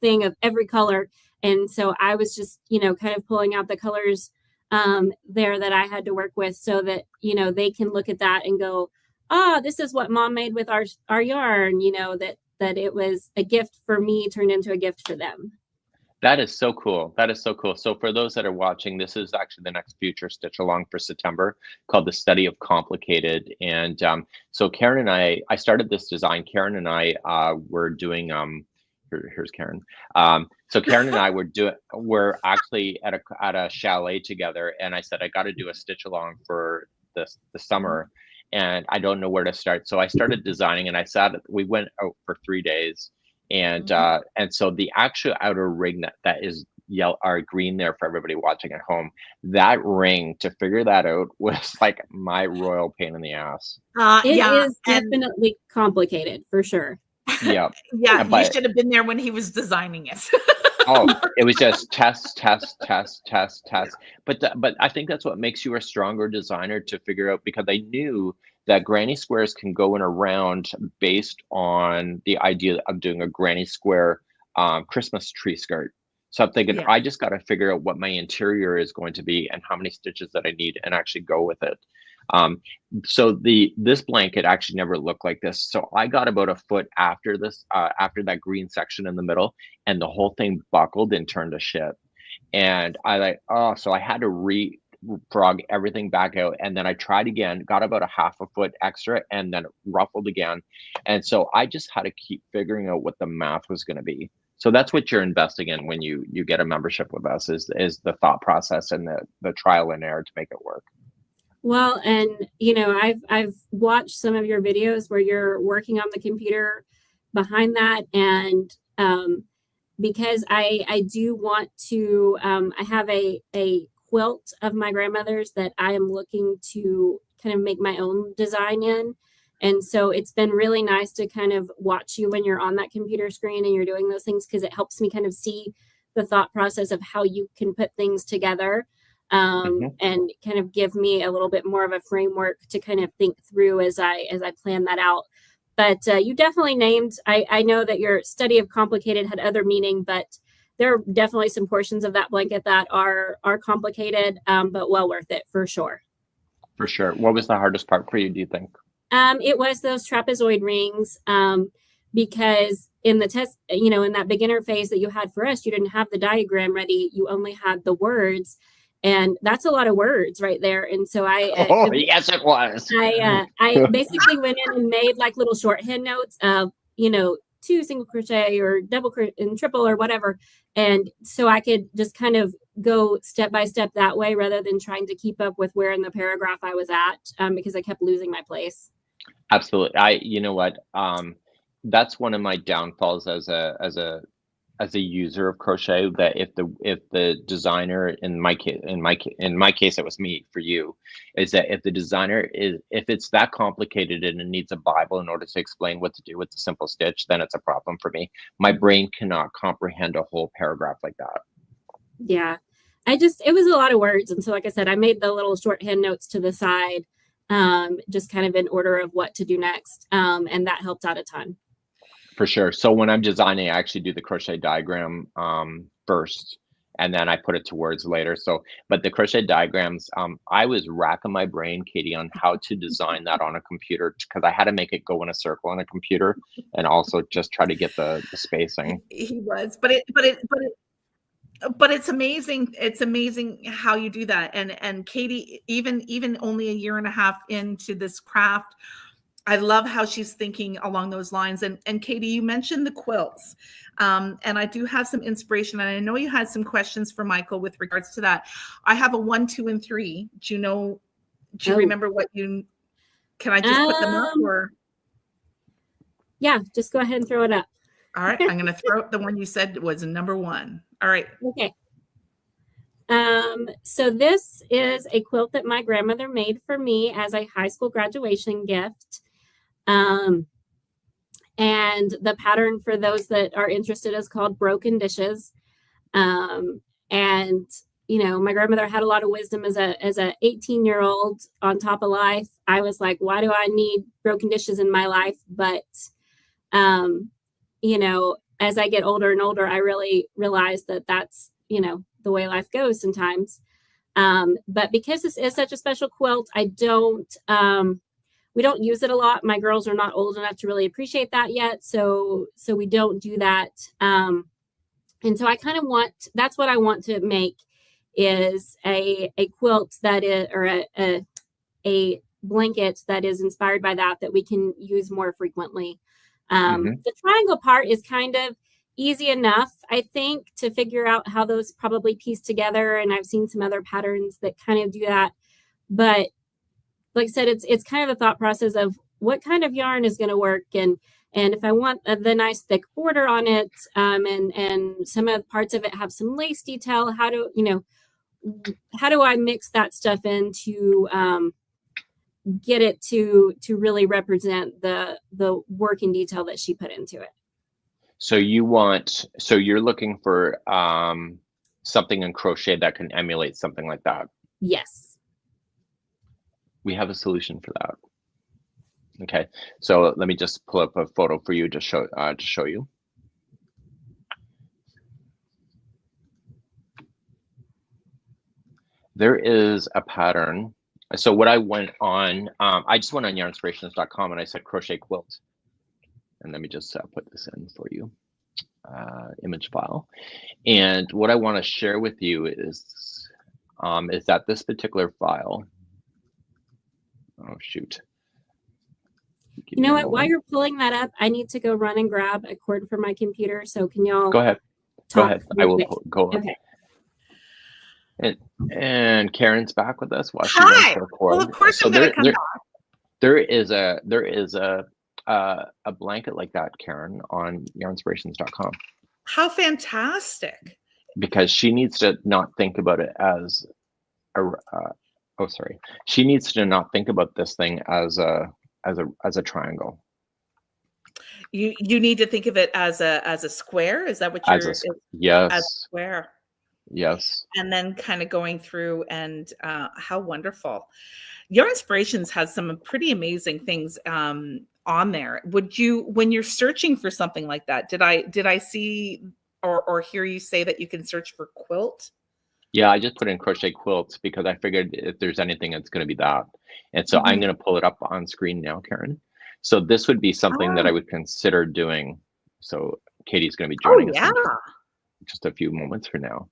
thing of every color. And so I was just, you know, kind of pulling out the colors there that I had to work with so that, you know, they can look at that and go, oh, this is what mom made with our yarn, you know, that it was a gift for me turned into a gift for them. That is so cool. That is so cool. So for those that are watching, this is actually the next future stitch along for September called The Study of Complicated. And so Karen and I started this design. Karen and I were doing, here's Karen. So Karen and I were actually at a chalet together. And I said, I got to do a stitch along for the summer. And I don't know where to start. So I started designing, and we went out for 3 days. And so the actual outer ring that is yellow or green there for everybody watching at home, that ring, to figure that out was like my royal pain in the ass. It is definitely complicated for sure. Yeah. Yeah, you should have been there when he was designing it. Oh, it was just test. But I think that's what makes you a stronger designer, to figure out, because I knew that granny squares can go in a round based on the idea of doing a granny square Christmas tree skirt. So I'm thinking, I just got to figure out what my interior is going to be and how many stitches that I need, and actually go with it. So this blanket actually never looked like this. So I got about a foot after this, after that green section in the middle, and the whole thing buckled and turned to shit. And so I had to frog everything back out, and then I tried again, got about a half a foot extra, and then it ruffled again. And so I just had to keep figuring out what the math was going to be. So that's what you're investing in when you get a membership with us, is the thought process and the trial and error to make it work. Well, and you know, I've watched some of your videos where you're working on the computer behind that, and because I do want to, I have a quilt of my grandmother's that I am looking to kind of make my own design in. And so it's been really nice to kind of watch you when you're on that computer screen and you're doing those things, because it helps me kind of see the thought process of how you can put things together, and kind of give me a little bit more of a framework to kind of think through as I plan that out. But you definitely named, I know that your study of complicated had other meaning, but there are definitely some portions of that blanket that are complicated, but well worth it for sure. For sure. What was the hardest part for you, do you think? It was those trapezoid rings, because in the test, you know, in that beginner phase that you had for us, you didn't have the diagram ready. You only had the words, and that's a lot of words right there. And so yes, it was. I basically went in and made like little shorthand notes of, you know, 2 single crochet or double and triple or whatever. And so I could just kind of go step by step that way, rather than trying to keep up with where in the paragraph I was at, because I kept losing my place. Absolutely. You know what? That's one of my downfalls as a user of crochet, that if the designer, in my case it was me, for you, is that if the designer if it's that complicated and it needs a Bible in order to explain what to do with the simple stitch, then it's a problem for me. My brain cannot comprehend a whole paragraph like that. Yeah, it was a lot of words. And so, like I said, I made the little shorthand notes to the side, just kind of in order of what to do next. And that helped out a ton. For sure. So when I'm designing, I actually do the crochet diagram first, and then I put it to words later. So, but the crochet diagrams, I was racking my brain, Katie, on how to design that on a computer, because I had to make it go in a circle on a computer, and also just try to get the spacing. He was, but it's amazing. It's amazing how you do that. And Katie, even only a year and a half into this craft, I love how she's thinking along those lines. And Katie, you mentioned the quilts. And I do have some inspiration. And I know you had some questions for Michael with regards to that. I have a 1, 2, and 3. Do you remember what can I just put them up or? Yeah, just go ahead and throw it up. All right. I'm going to throw up the one you said was number 1. All right. Okay. So this is a quilt that my grandmother made for me as a high school graduation gift. And the pattern, for those that are interested, is called Broken Dishes. And, you know, my grandmother had a lot of wisdom as a 18-year-old on top of life. I was like, why do I need broken dishes in my life? But, you know, as I get older and older, I really realize that that's, you know, the way life goes sometimes. But because this is such a special quilt, we don't use it a lot. My girls are not old enough to really appreciate that yet. So we don't do that. And so I kind of that's what I want to make, is a quilt that is, or a blanket that is inspired by that we can use more frequently. The triangle part is kind of easy enough, I think, to figure out how those probably piece together. And I've seen some other patterns that kind of do that. But like I said, it's kind of a thought process of what kind of yarn is going to work. And if I want the nice thick border on it, and some of the parts of it have some lace detail, how do I mix that stuff in to get it to really represent the working detail that she put into it? So you're looking for something in crochet that can emulate something like that? Yes. We have a solution for that. Okay, so let me just pull up a photo for you to show you. There is a pattern. So what I went on, I just went on yarnspirations.com and I said crochet quilt. And let me just put this in for you, image file. And what I want to share with you is that this particular file, oh shoot. You know what, while you're pulling that up, I need to go run and grab a cord for my computer. So can y'all go ahead. Go ahead. I will go. Okay. And Karen's back with us while she Hi. runs her cord. Well, of course I'm going to come back. There is a blanket like that, Karen, on yarnspirations.com. How fantastic. Because she needs to not think about it as she needs to not think about this thing as a triangle. You need to think of it as a square. Is that what you're? Yes. As a square. Yes. And then kind of going through, and how wonderful. Your Inspirations has some pretty amazing things on there. Would you, when you're searching for something like that, did I see or hear you say that you can search for quilt? Yeah, I just put in crochet quilts because I figured if there's anything, it's going to be that. And so I'm going to pull it up on screen now, Karen. So this would be something that I would consider doing. So Katie's going to be joining us in just a few moments from now.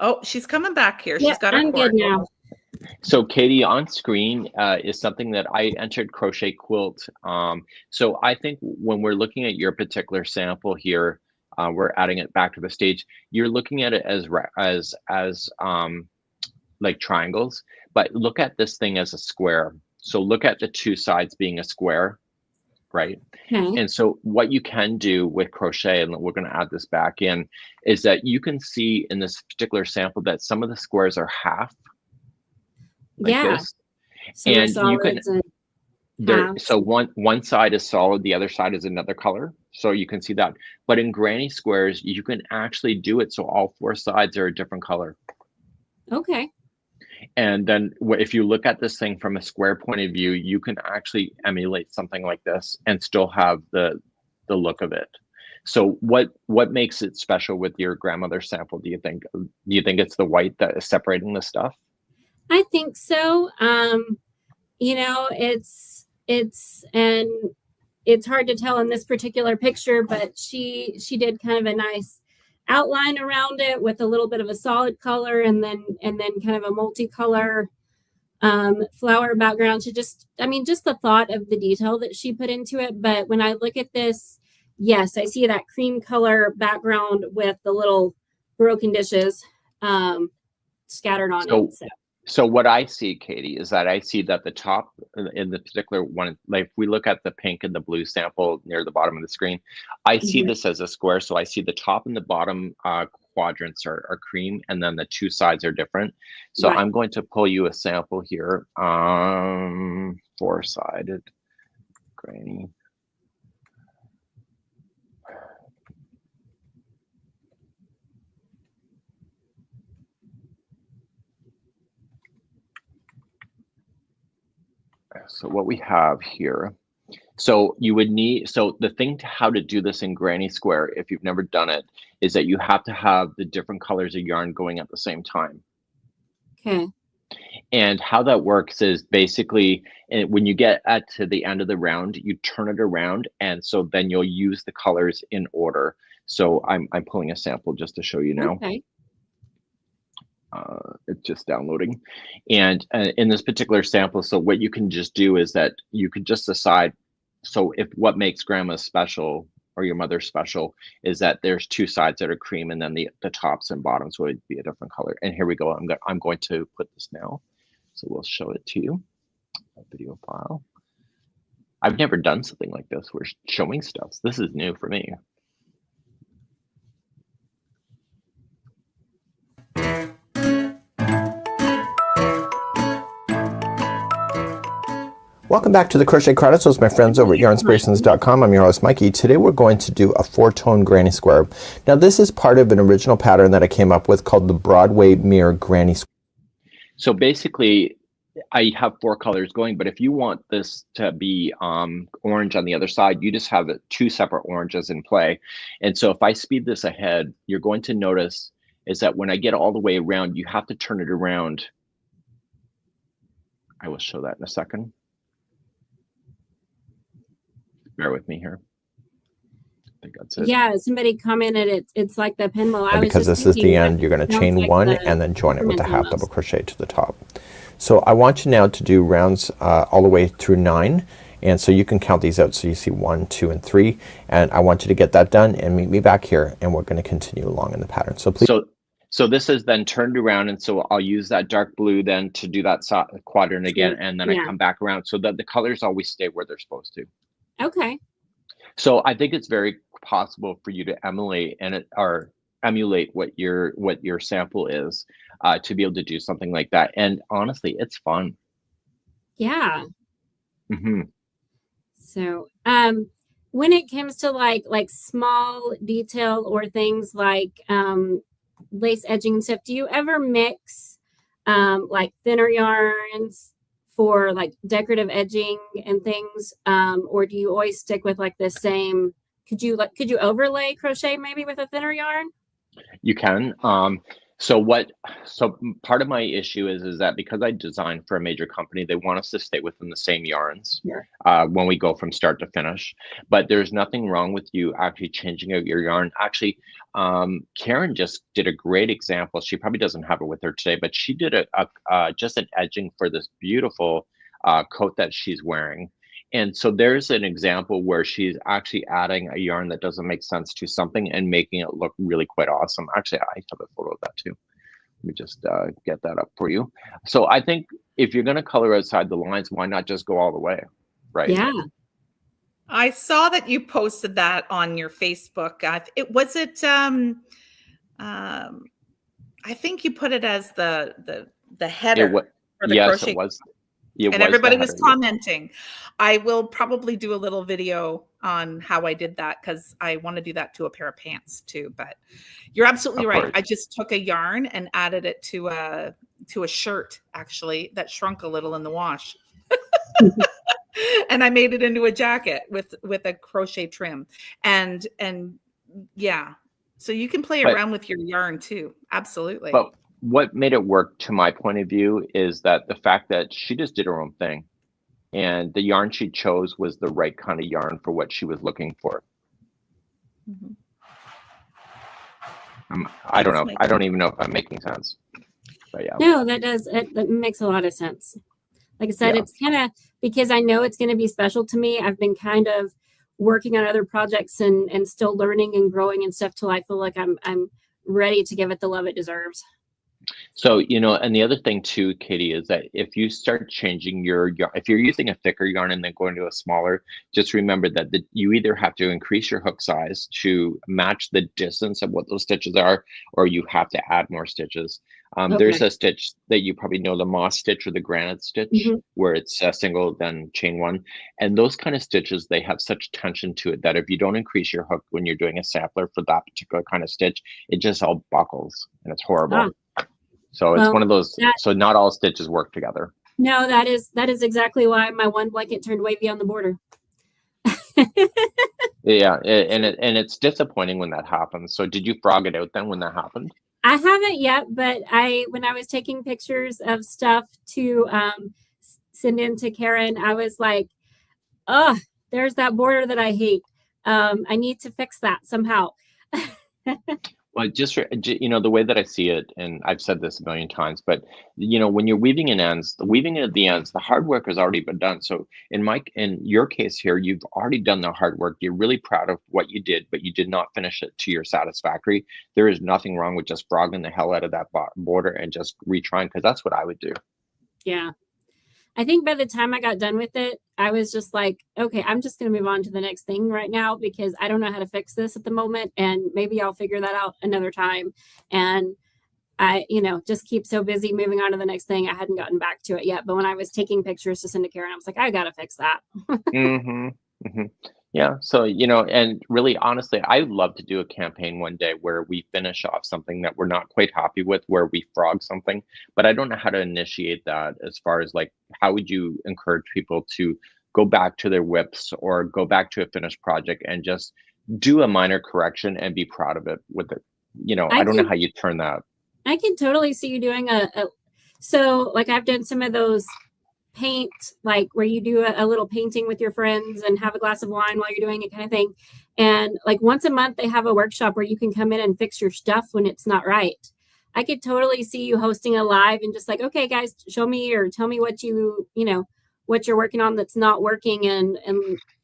Oh, she's coming back here. Yeah, she's got her I'm cord. good now. So Katie, on screen is something that I entered crochet quilt. So I think when we're looking at your particular sample here, we're adding it back to the stage. You're looking at it as like triangles, but look at this thing as a square. So look at the two sides being a square, right? Okay. And so what you can do with crochet, and we're going to add this back in, is that you can see in this particular sample that some of the squares are half. Like this. And you can so one side is solid, the other side is another color, so you can see that. But in granny squares you can actually do it so all four sides are a different color. Okay. And then if you look at this thing from a square point of view, you can actually emulate something like this and still have the look of it. So what makes it special with your grandmother's sample, do you think? Do you think it's the white that is separating the stuff? I think so. You know, it's hard to tell in this particular picture, but she did kind of a nice outline around it with a little bit of a solid color and then kind of a multicolor flower background. To just the thought of the detail that she put into it. But when I look at this, yes, I see that cream color background with the little broken dishes scattered on it. So what I see, Katie, is that I see that the top in the particular one, like if we look at the pink and the blue sample near the bottom of the screen, I see this as a square. So I see the top and the bottom quadrants are cream, and then the two sides are different. So I'm going to pull you a sample here, four-sided granny. So what we have here, so you would need, so the thing to how to do this in granny square, if you've never done it, is that you have to have the different colors of yarn going at the same time. Okay. And how that works is basically when you get to the end of the round, you turn it around, and so then you'll use the colors in order. So I'm pulling a sample just to show you now. Okay. It's just downloading. And in this particular sample, so what you can just do is that you could just decide, so if what makes grandma special or your mother special is that there's two sides that are cream, and then the tops and bottoms would be a different color. And here we go. I'm going to put this now. So we'll show it to you, a video file. I've never done something like this. We're showing stuff. This is new for me. Welcome back to the Crochet Chronicles, my friends over at yarnspirations.com. I'm your host, Mikey. Today we're going to do a 4-tone granny square. Now this is part of an original pattern that I came up with called the Broadway Mirror Granny Square. So basically, I have 4 colors going, but if you want this to be orange on the other side, you just have 2 separate oranges in play. And so if I speed this ahead, you're going to notice is that when I get all the way around, you have to turn it around. I will show that in a second. Bear with me here. I think that's it. Yeah, somebody commented it's like the pinwheel. And because this is the end, you're going to chain like 1 and then join it with a half double crochet to the top. So I want you now to do rounds all the way through 9, and so you can count these out. So you see 1, 2, and 3, and I want you to get that done and meet me back here, and we're going to continue along in the pattern. So please. So this is then turned around, and so I'll use that dark blue then to do that quadrant again, and then I come back around so that the colors always stay where they're supposed to. Okay. So I think it's very possible for you to emulate emulate what your sample is to be able to do something like that. And honestly, it's fun. Yeah. Mm-hmm. So when it comes to like small detail or things like lace edging and stuff, do you ever mix like thinner yarns for like decorative edging and things, or do you always stick with like the same? Could you overlay crochet maybe with a thinner yarn? You can. So part of my issue is that because I design for a major company, they want us to stay within the same yarns when we go from start to finish. But there's nothing wrong with you actually changing out your yarn. Actually, Karen just did a great example. She probably doesn't have it with her today, but she did just an edging for this beautiful coat that she's wearing. And so there's an example where she's actually adding a yarn that doesn't make sense to something and making it look really quite awesome. Actually, I have a photo of that too. Let me just get that up for you. So I think if you're going to color outside the lines, why not just go all the way, right? Yeah. I saw that you posted that on your Facebook. I think you put it as the header for the crochet. It was. And everybody was commenting. I will probably do a little video on how I did that because I want to do that to a pair of pants too. But you're absolutely right. I just took a yarn and added it to a shirt actually that shrunk a little in the wash. And I made it into a jacket with a crochet trim. And yeah, so you can play around with your yarn too. Absolutely. But what made it work, to my point of view, is that the fact that she just did her own thing, and the yarn she chose was the right kind of yarn for what she was looking for. Mm-hmm. I don't know. I don't even know if I'm making sense. But yeah. No, that makes a lot of sense. Like I said, it's kind of, because I know it's going to be special to me. I've been kind of working on other projects and still learning and growing and stuff till I feel like I'm ready to give it the love it deserves. So, you know, and the other thing too, Katie, is that if you start changing your yarn, if you're using a thicker yarn and then going to a smaller, just remember that you either have to increase your hook size to match the distance of what those stitches are, or you have to add more stitches. There's a stitch that you probably know, the moss stitch or the granite stitch, where it's a single, then chain one. And those kind of stitches, they have such tension to it that if you don't increase your hook when you're doing a sampler for that particular kind of stitch, it just all buckles and it's horrible. So it's one of those, so not all stitches work together. No, that is exactly why my one blanket turned wavy on the border. Yeah, and it's disappointing when that happens. So did you frog it out then when that happened? I haven't yet, but when I was taking pictures of stuff to send in to Karen, I was like, oh, there's that border that I hate. I need to fix that somehow. Well, just, you know, the way that I see it, and I've said this a million times, but, you know, when you're weaving in ends, the weaving at the ends, the hard work has already been done. So in your case here, you've already done the hard work. You're really proud of what you did, but you did not finish it to your satisfactory. There is nothing wrong with just frogging the hell out of that border and just retrying, because that's what I would do. Yeah. I think by the time I got done with it, I was just like, okay, I'm just going to move on to the next thing right now because I don't know how to fix this at the moment. And maybe I'll figure that out another time. And I, you know, just keep so busy moving on to the next thing. I hadn't gotten back to it yet. But when I was taking pictures to send to Karen, I was like, I got to fix that. Yeah. So, you know, and really, honestly, I'd love to do a campaign one day where we finish off something that we're not quite happy with, where we frog something, but I don't know how to initiate that as far as like, how would you encourage people to go back to their whips or go back to a finished project and just do a minor correction and be proud of it with it? You know, I don't know how you turn that. I can totally see you doing so like I've done some of those paint, like where you do a little painting with your friends and have a glass of wine while you're doing it kind of thing. And like once a month they have a workshop where you can come in and fix your stuff when it's not right. I could totally see you hosting a live and just like, okay, guys, show me or tell me what what you're working on that's not working, and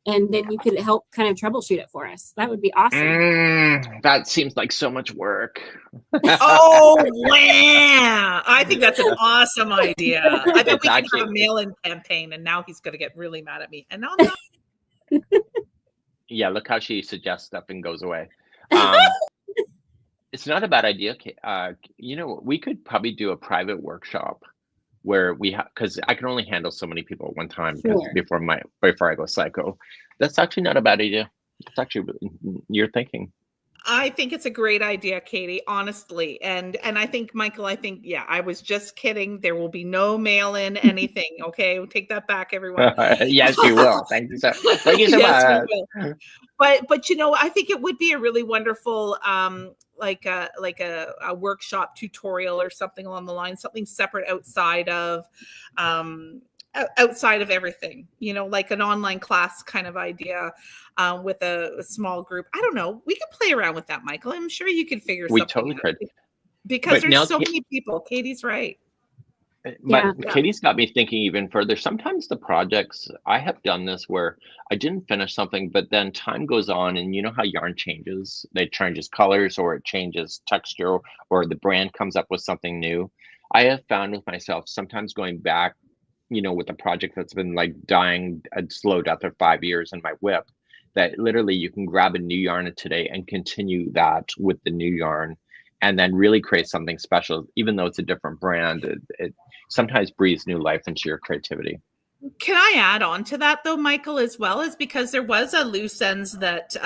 then you could help kind of troubleshoot it for us. That would be awesome. That seems like so much work. Oh, wow. I think that's an awesome idea. I bet we can have a mail-in campaign, and now he's going to get really mad at me. And now I'm not. Yeah, look how she suggests stuff and goes away. It's not a bad idea. You know, we could probably do a private workshop where we have, because I can only handle so many people at one time before I go psycho. That's actually not a bad idea. It's actually you're thinking. I think it's a great idea, Katie, honestly. And I think, Michael, yeah, I was just kidding. There will be no mail-in anything. Okay. We'll take that back, everyone. Yes, we will. Thank you so much. We will. But you know, I think it would be a really wonderful like a workshop tutorial or something along the line, something separate outside of everything, you know, like an online class kind of idea with a small group. I don't know. We could play around with that, Michael. I'm sure you could figure something out. We totally could. Because there's so many people. Katie's right. But Katie's got me thinking even further. Sometimes the projects, I have done this where I didn't finish something, but then time goes on and you know how yarn changes. It changes colors or it changes texture or the brand comes up with something new. I have found with myself sometimes going back, you know, with a project that's been like dying a slow death of 5 years in my whip, that literally you can grab a new yarn today and continue that with the new yarn and then really create something special. Even though it's a different brand, it sometimes breathes new life into your creativity. Can I add on to that though, Michael, as well, is because there was a loose ends that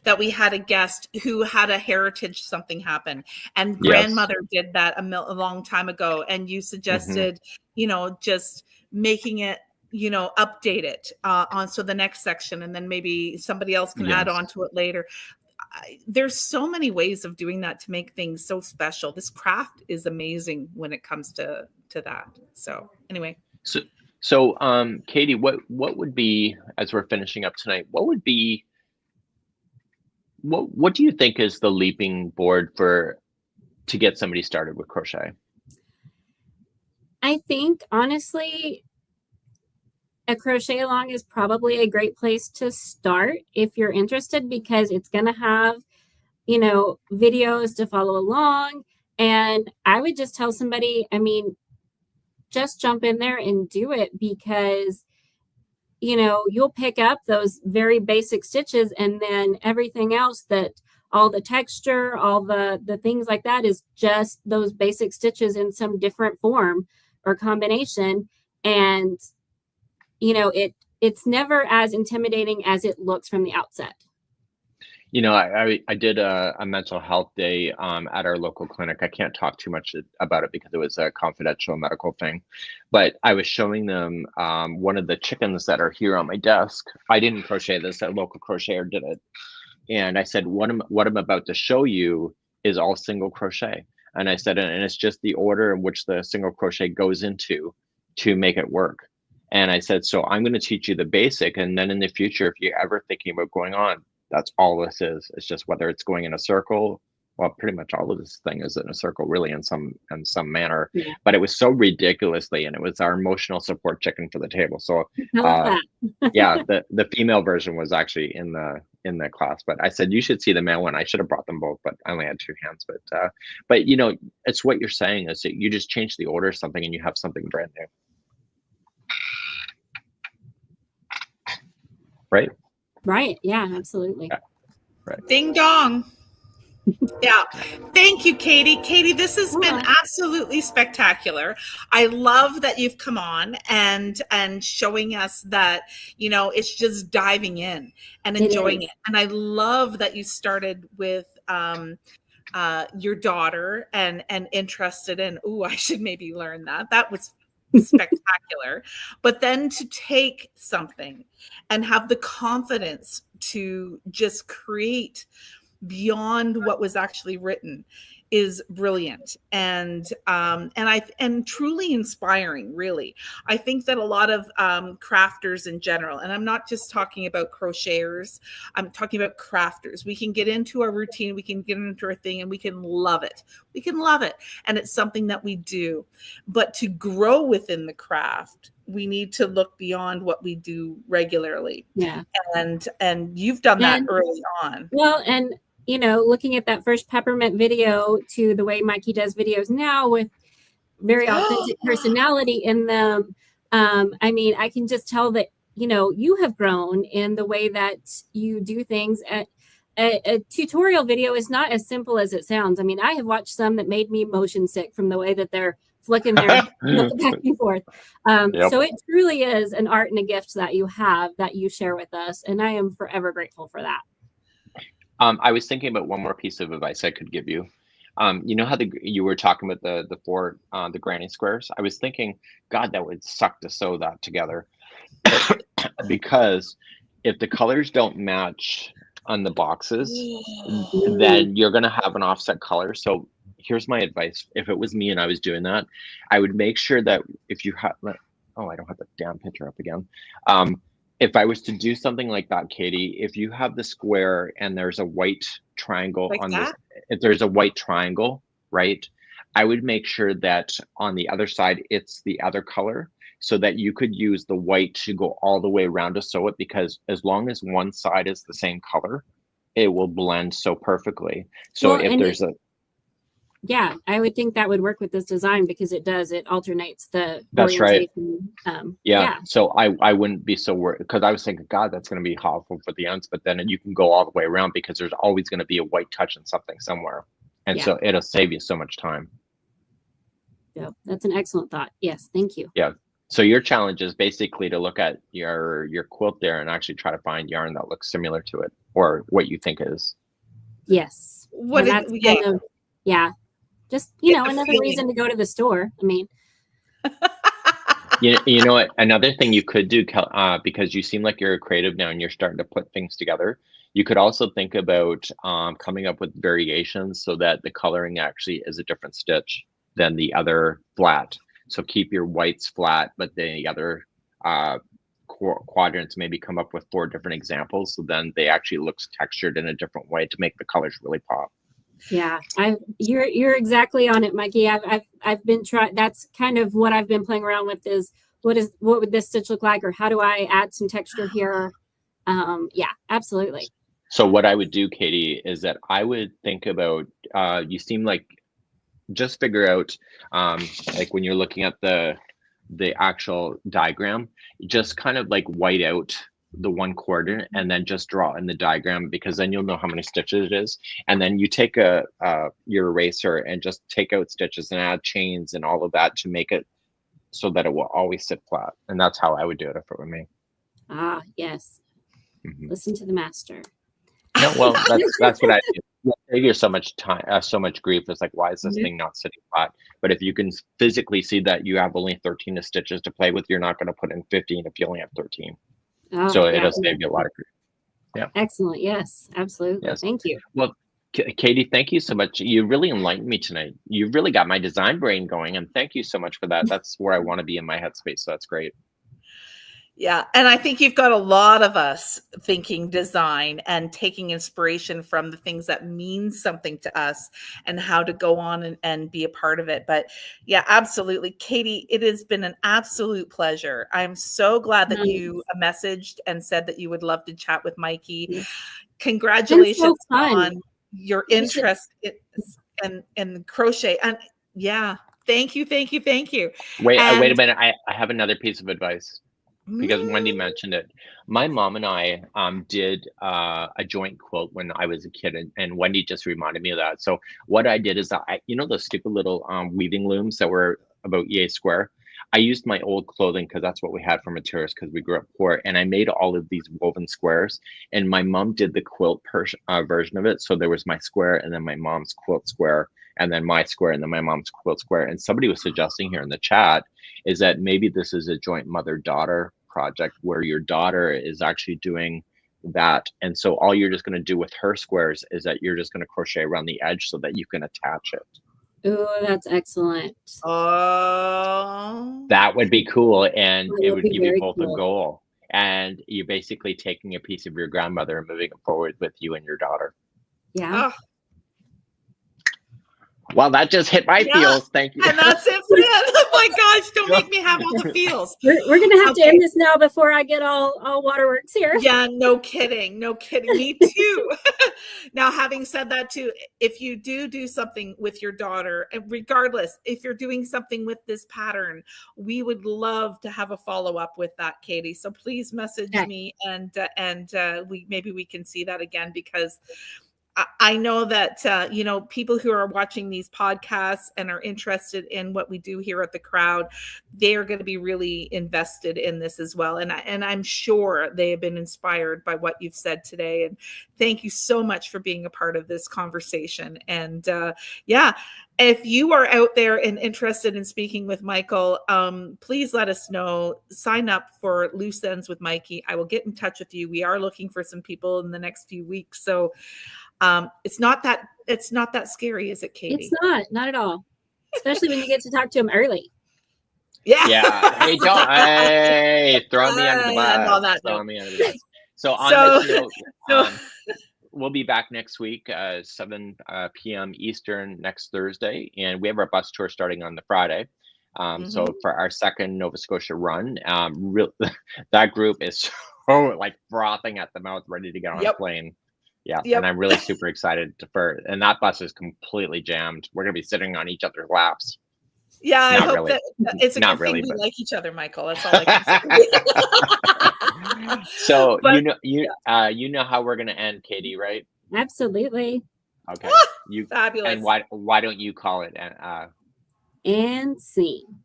that we had a guest who had a heritage something happen, and grandmother did that a long time ago, and you suggested, you know, just making it, you know, update it on so the next section, and then maybe somebody else can add on to it later. There's so many ways of doing that to make things so special. This craft is amazing when it comes to that. So anyway. So, Katie, what would be, as we're finishing up tonight, what do you think is the leaping board to get somebody started with crochet? I think honestly, a crochet along is probably a great place to start if you're interested, because it's going to have, you know, videos to follow along. And I would just tell somebody, I mean, just jump in there and do it, because, you know, you'll pick up those very basic stitches, and then everything else, that all the texture, all the things like that is just those basic stitches in some different form or combination. And, you know, it's never as intimidating as it looks from the outset. You know, I did a mental health day at our local clinic. I can't talk too much about it because it was a confidential medical thing, but I was showing them one of the chickens that are here on my desk. I didn't crochet this, a local crocheter did it. And I said, what I'm about to show you is all single crochet. And I said, and it's just the order in which the single crochet goes into to make it work. And I said, so I'm going to teach you the basic. And then in the future, if you're ever thinking about going on, that's all this is. It's just whether it's going in a circle. Well, pretty much all of this thing is in a circle, really, in some manner. Yeah. But it was so ridiculously, and it was our emotional support chicken for the table. So, yeah, the female version was actually in the class. But I said you should see the male one. I should have brought them both, but I only had two hands. But you know, it's what you're saying is that you just change the order of something, and you have something brand new. Right. Right. Yeah, absolutely. Yeah. Right. Ding dong. Yeah. Thank you, Katie. Katie, this has been absolutely spectacular. I love that you've come on and showing us that, you know, it's just diving in and enjoying it. And I love that you started with your daughter and interested in, I should maybe learn that. That was spectacular. But then to take something and have the confidence to just create beyond what was actually written is brilliant and truly inspiring, really. I think that a lot of crafters in general, and I'm not just talking about crocheters, I'm talking about crafters. We can get into our routine, we can get into our thing, and we can love it. We can love it. And it's something that we do. But to grow within the craft, we need to look beyond what we do regularly. Yeah. And you've done that early on. Well, and you know, looking at that first Peppermint video to the way Mikey does videos now with very authentic personality in them. I mean, I can just tell that, you know, you have grown in the way that you do things. A tutorial video is not as simple as it sounds. I mean, I have watched some that made me motion sick from the way that they're flicking their back and forth. So it truly is an art and a gift that you have that you share with us. And I am forever grateful for that. I was thinking about one more piece of advice I could give you. You know how you were talking about the four the granny squares? I was thinking, God, that would suck to sew that together. Because if the colors don't match on the boxes, then you're going to have an offset color. So here's my advice. If it was me and I was doing that, I would make sure that if you have, I don't have the damn picture up again. If I was to do something like that, Katie, if you have the square and there's a white triangle like on this, if there's a white triangle, right, I would make sure that on the other side, it's the other color so that you could use the white to go all the way around to sew it, because as long as one side is the same color, it will blend so perfectly. So if there's yeah, I would think that would work with this design because it alternates the That's orientation. Right. Yeah. So I wouldn't be so worried, because I was thinking, God, that's going to be awful for the ends, but then you can go all the way around because there's always going to be a white touch on something somewhere. And so it'll save you so much time. Yeah, that's an excellent thought. Yes, thank you. Yeah. So your challenge is basically to look at your quilt there and actually try to find yarn that looks similar to it or what you think is. Yes. What And is, that's yeah. kind of, yeah. Just, Get the another feeling. reason to go to the store. I mean, You know what? Another thing you could do, because you seem like you're creative now and you're starting to put things together, you could also think about coming up with variations so that the coloring actually is a different stitch than the other flat. So keep your whites flat, but the other quadrants maybe come up with 4 different examples. So then they actually looks textured in a different way to make the colors really pop. yeah, you're exactly on it, Mikey. I've been trying. That's kind of what I've been playing around with is what would this stitch look like, or how do I add some texture here? Yeah, absolutely. So what I would do, Katie, is that I would think about, you seem like, just figure out, like when you're looking at the actual diagram, just kind of like white out the 1 quarter and then just draw in the diagram, because then you'll know how many stitches it is. And then you take your eraser and just take out stitches and add chains and all of that to make it so that it will always sit flat. And that's how I would do it if it were me. Ah, yes. Listen to the master. No, well, that's what I do. You save you so much time, so much grief. It's like, why is this thing not sitting flat? But if you can physically see that you have only 13 stitches to play with, you're not going to put in 15 if you only have 13. So it'll save you a lot of grief. Yeah. Excellent. Yes, absolutely. Yes. Thank you. Well, Katie, thank you so much. You really enlightened me tonight. You really got my design brain going, and thank you so much for that. That's where I want to be in my headspace. So that's great. Yeah. And I think you've got a lot of us thinking design and taking inspiration from the things that mean something to us and how to go on and be a part of it. But yeah, absolutely. Katie, it has been an absolute pleasure. I'm so glad that you messaged and said that you would love to chat with Mikey. Congratulations on your interest in crochet. And yeah, thank you. Wait a minute. I have another piece of advice. Because Wendy mentioned it. My mom and I did a joint quilt when I was a kid, and Wendy just reminded me of that. So what I did is those stupid little weaving looms that were about yay square. I used my old clothing because that's what we had for materials because we grew up poor, and I made all of these woven squares. And my mom did the quilt version of it. So there was my square, and then my mom's quilt square, and then my square, and then my mom's quilt square. And somebody was suggesting here in the chat is that maybe this is a joint mother-daughter project where your daughter is actually doing that, and so all you're just going to do with her squares is that you're just going to crochet around the edge so that you can attach it. Oh, that's excellent. Oh, that would be cool, and it would give you both cool. a goal, and you're basically taking a piece of your grandmother and moving it forward with you and your daughter. Yeah. Well, that just hit my feels. Thank you. And that's it for it. Oh my gosh, don't make me have all the feels. We're gonna have to end this now before I get all waterworks here. Yeah, no kidding. Me too. Now, having said that too, if you do something with your daughter, and regardless, if you're doing something with this pattern, we would love to have a follow-up with that, Katie. So please message me and we can see that again, because I know that, people who are watching these podcasts and are interested in what we do here at the Crowd, they are going to be really invested in this as well. And I'm sure they have been inspired by what you've said today. And thank you so much for being a part of this conversation. And if you are out there and interested in speaking with Michael, please let us know. Sign up for Loose Ends with Mikey. I will get in touch with you. We are looking for some people in the next few weeks. So it's not that scary, is it, Katie? It's not at all. Especially when you get to talk to him early. Yeah. Hey, throw me under the bus. Throw me under the bus. So on this note, we'll be back next week, 7 p.m. Eastern next Thursday, and we have our bus tour starting on the Friday. So for our second Nova Scotia run, that group is so like frothing at the mouth, ready to get on a plane. Yeah, and I'm really super excited and that bus is completely jammed. We're gonna be sitting on each other's laps. Yeah, I hope that it's a good thing we like each other, Michael. That's all I can say. So you know how we're gonna end, Katie, right? Absolutely. Okay. Fabulous. And why don't you call it? And scene.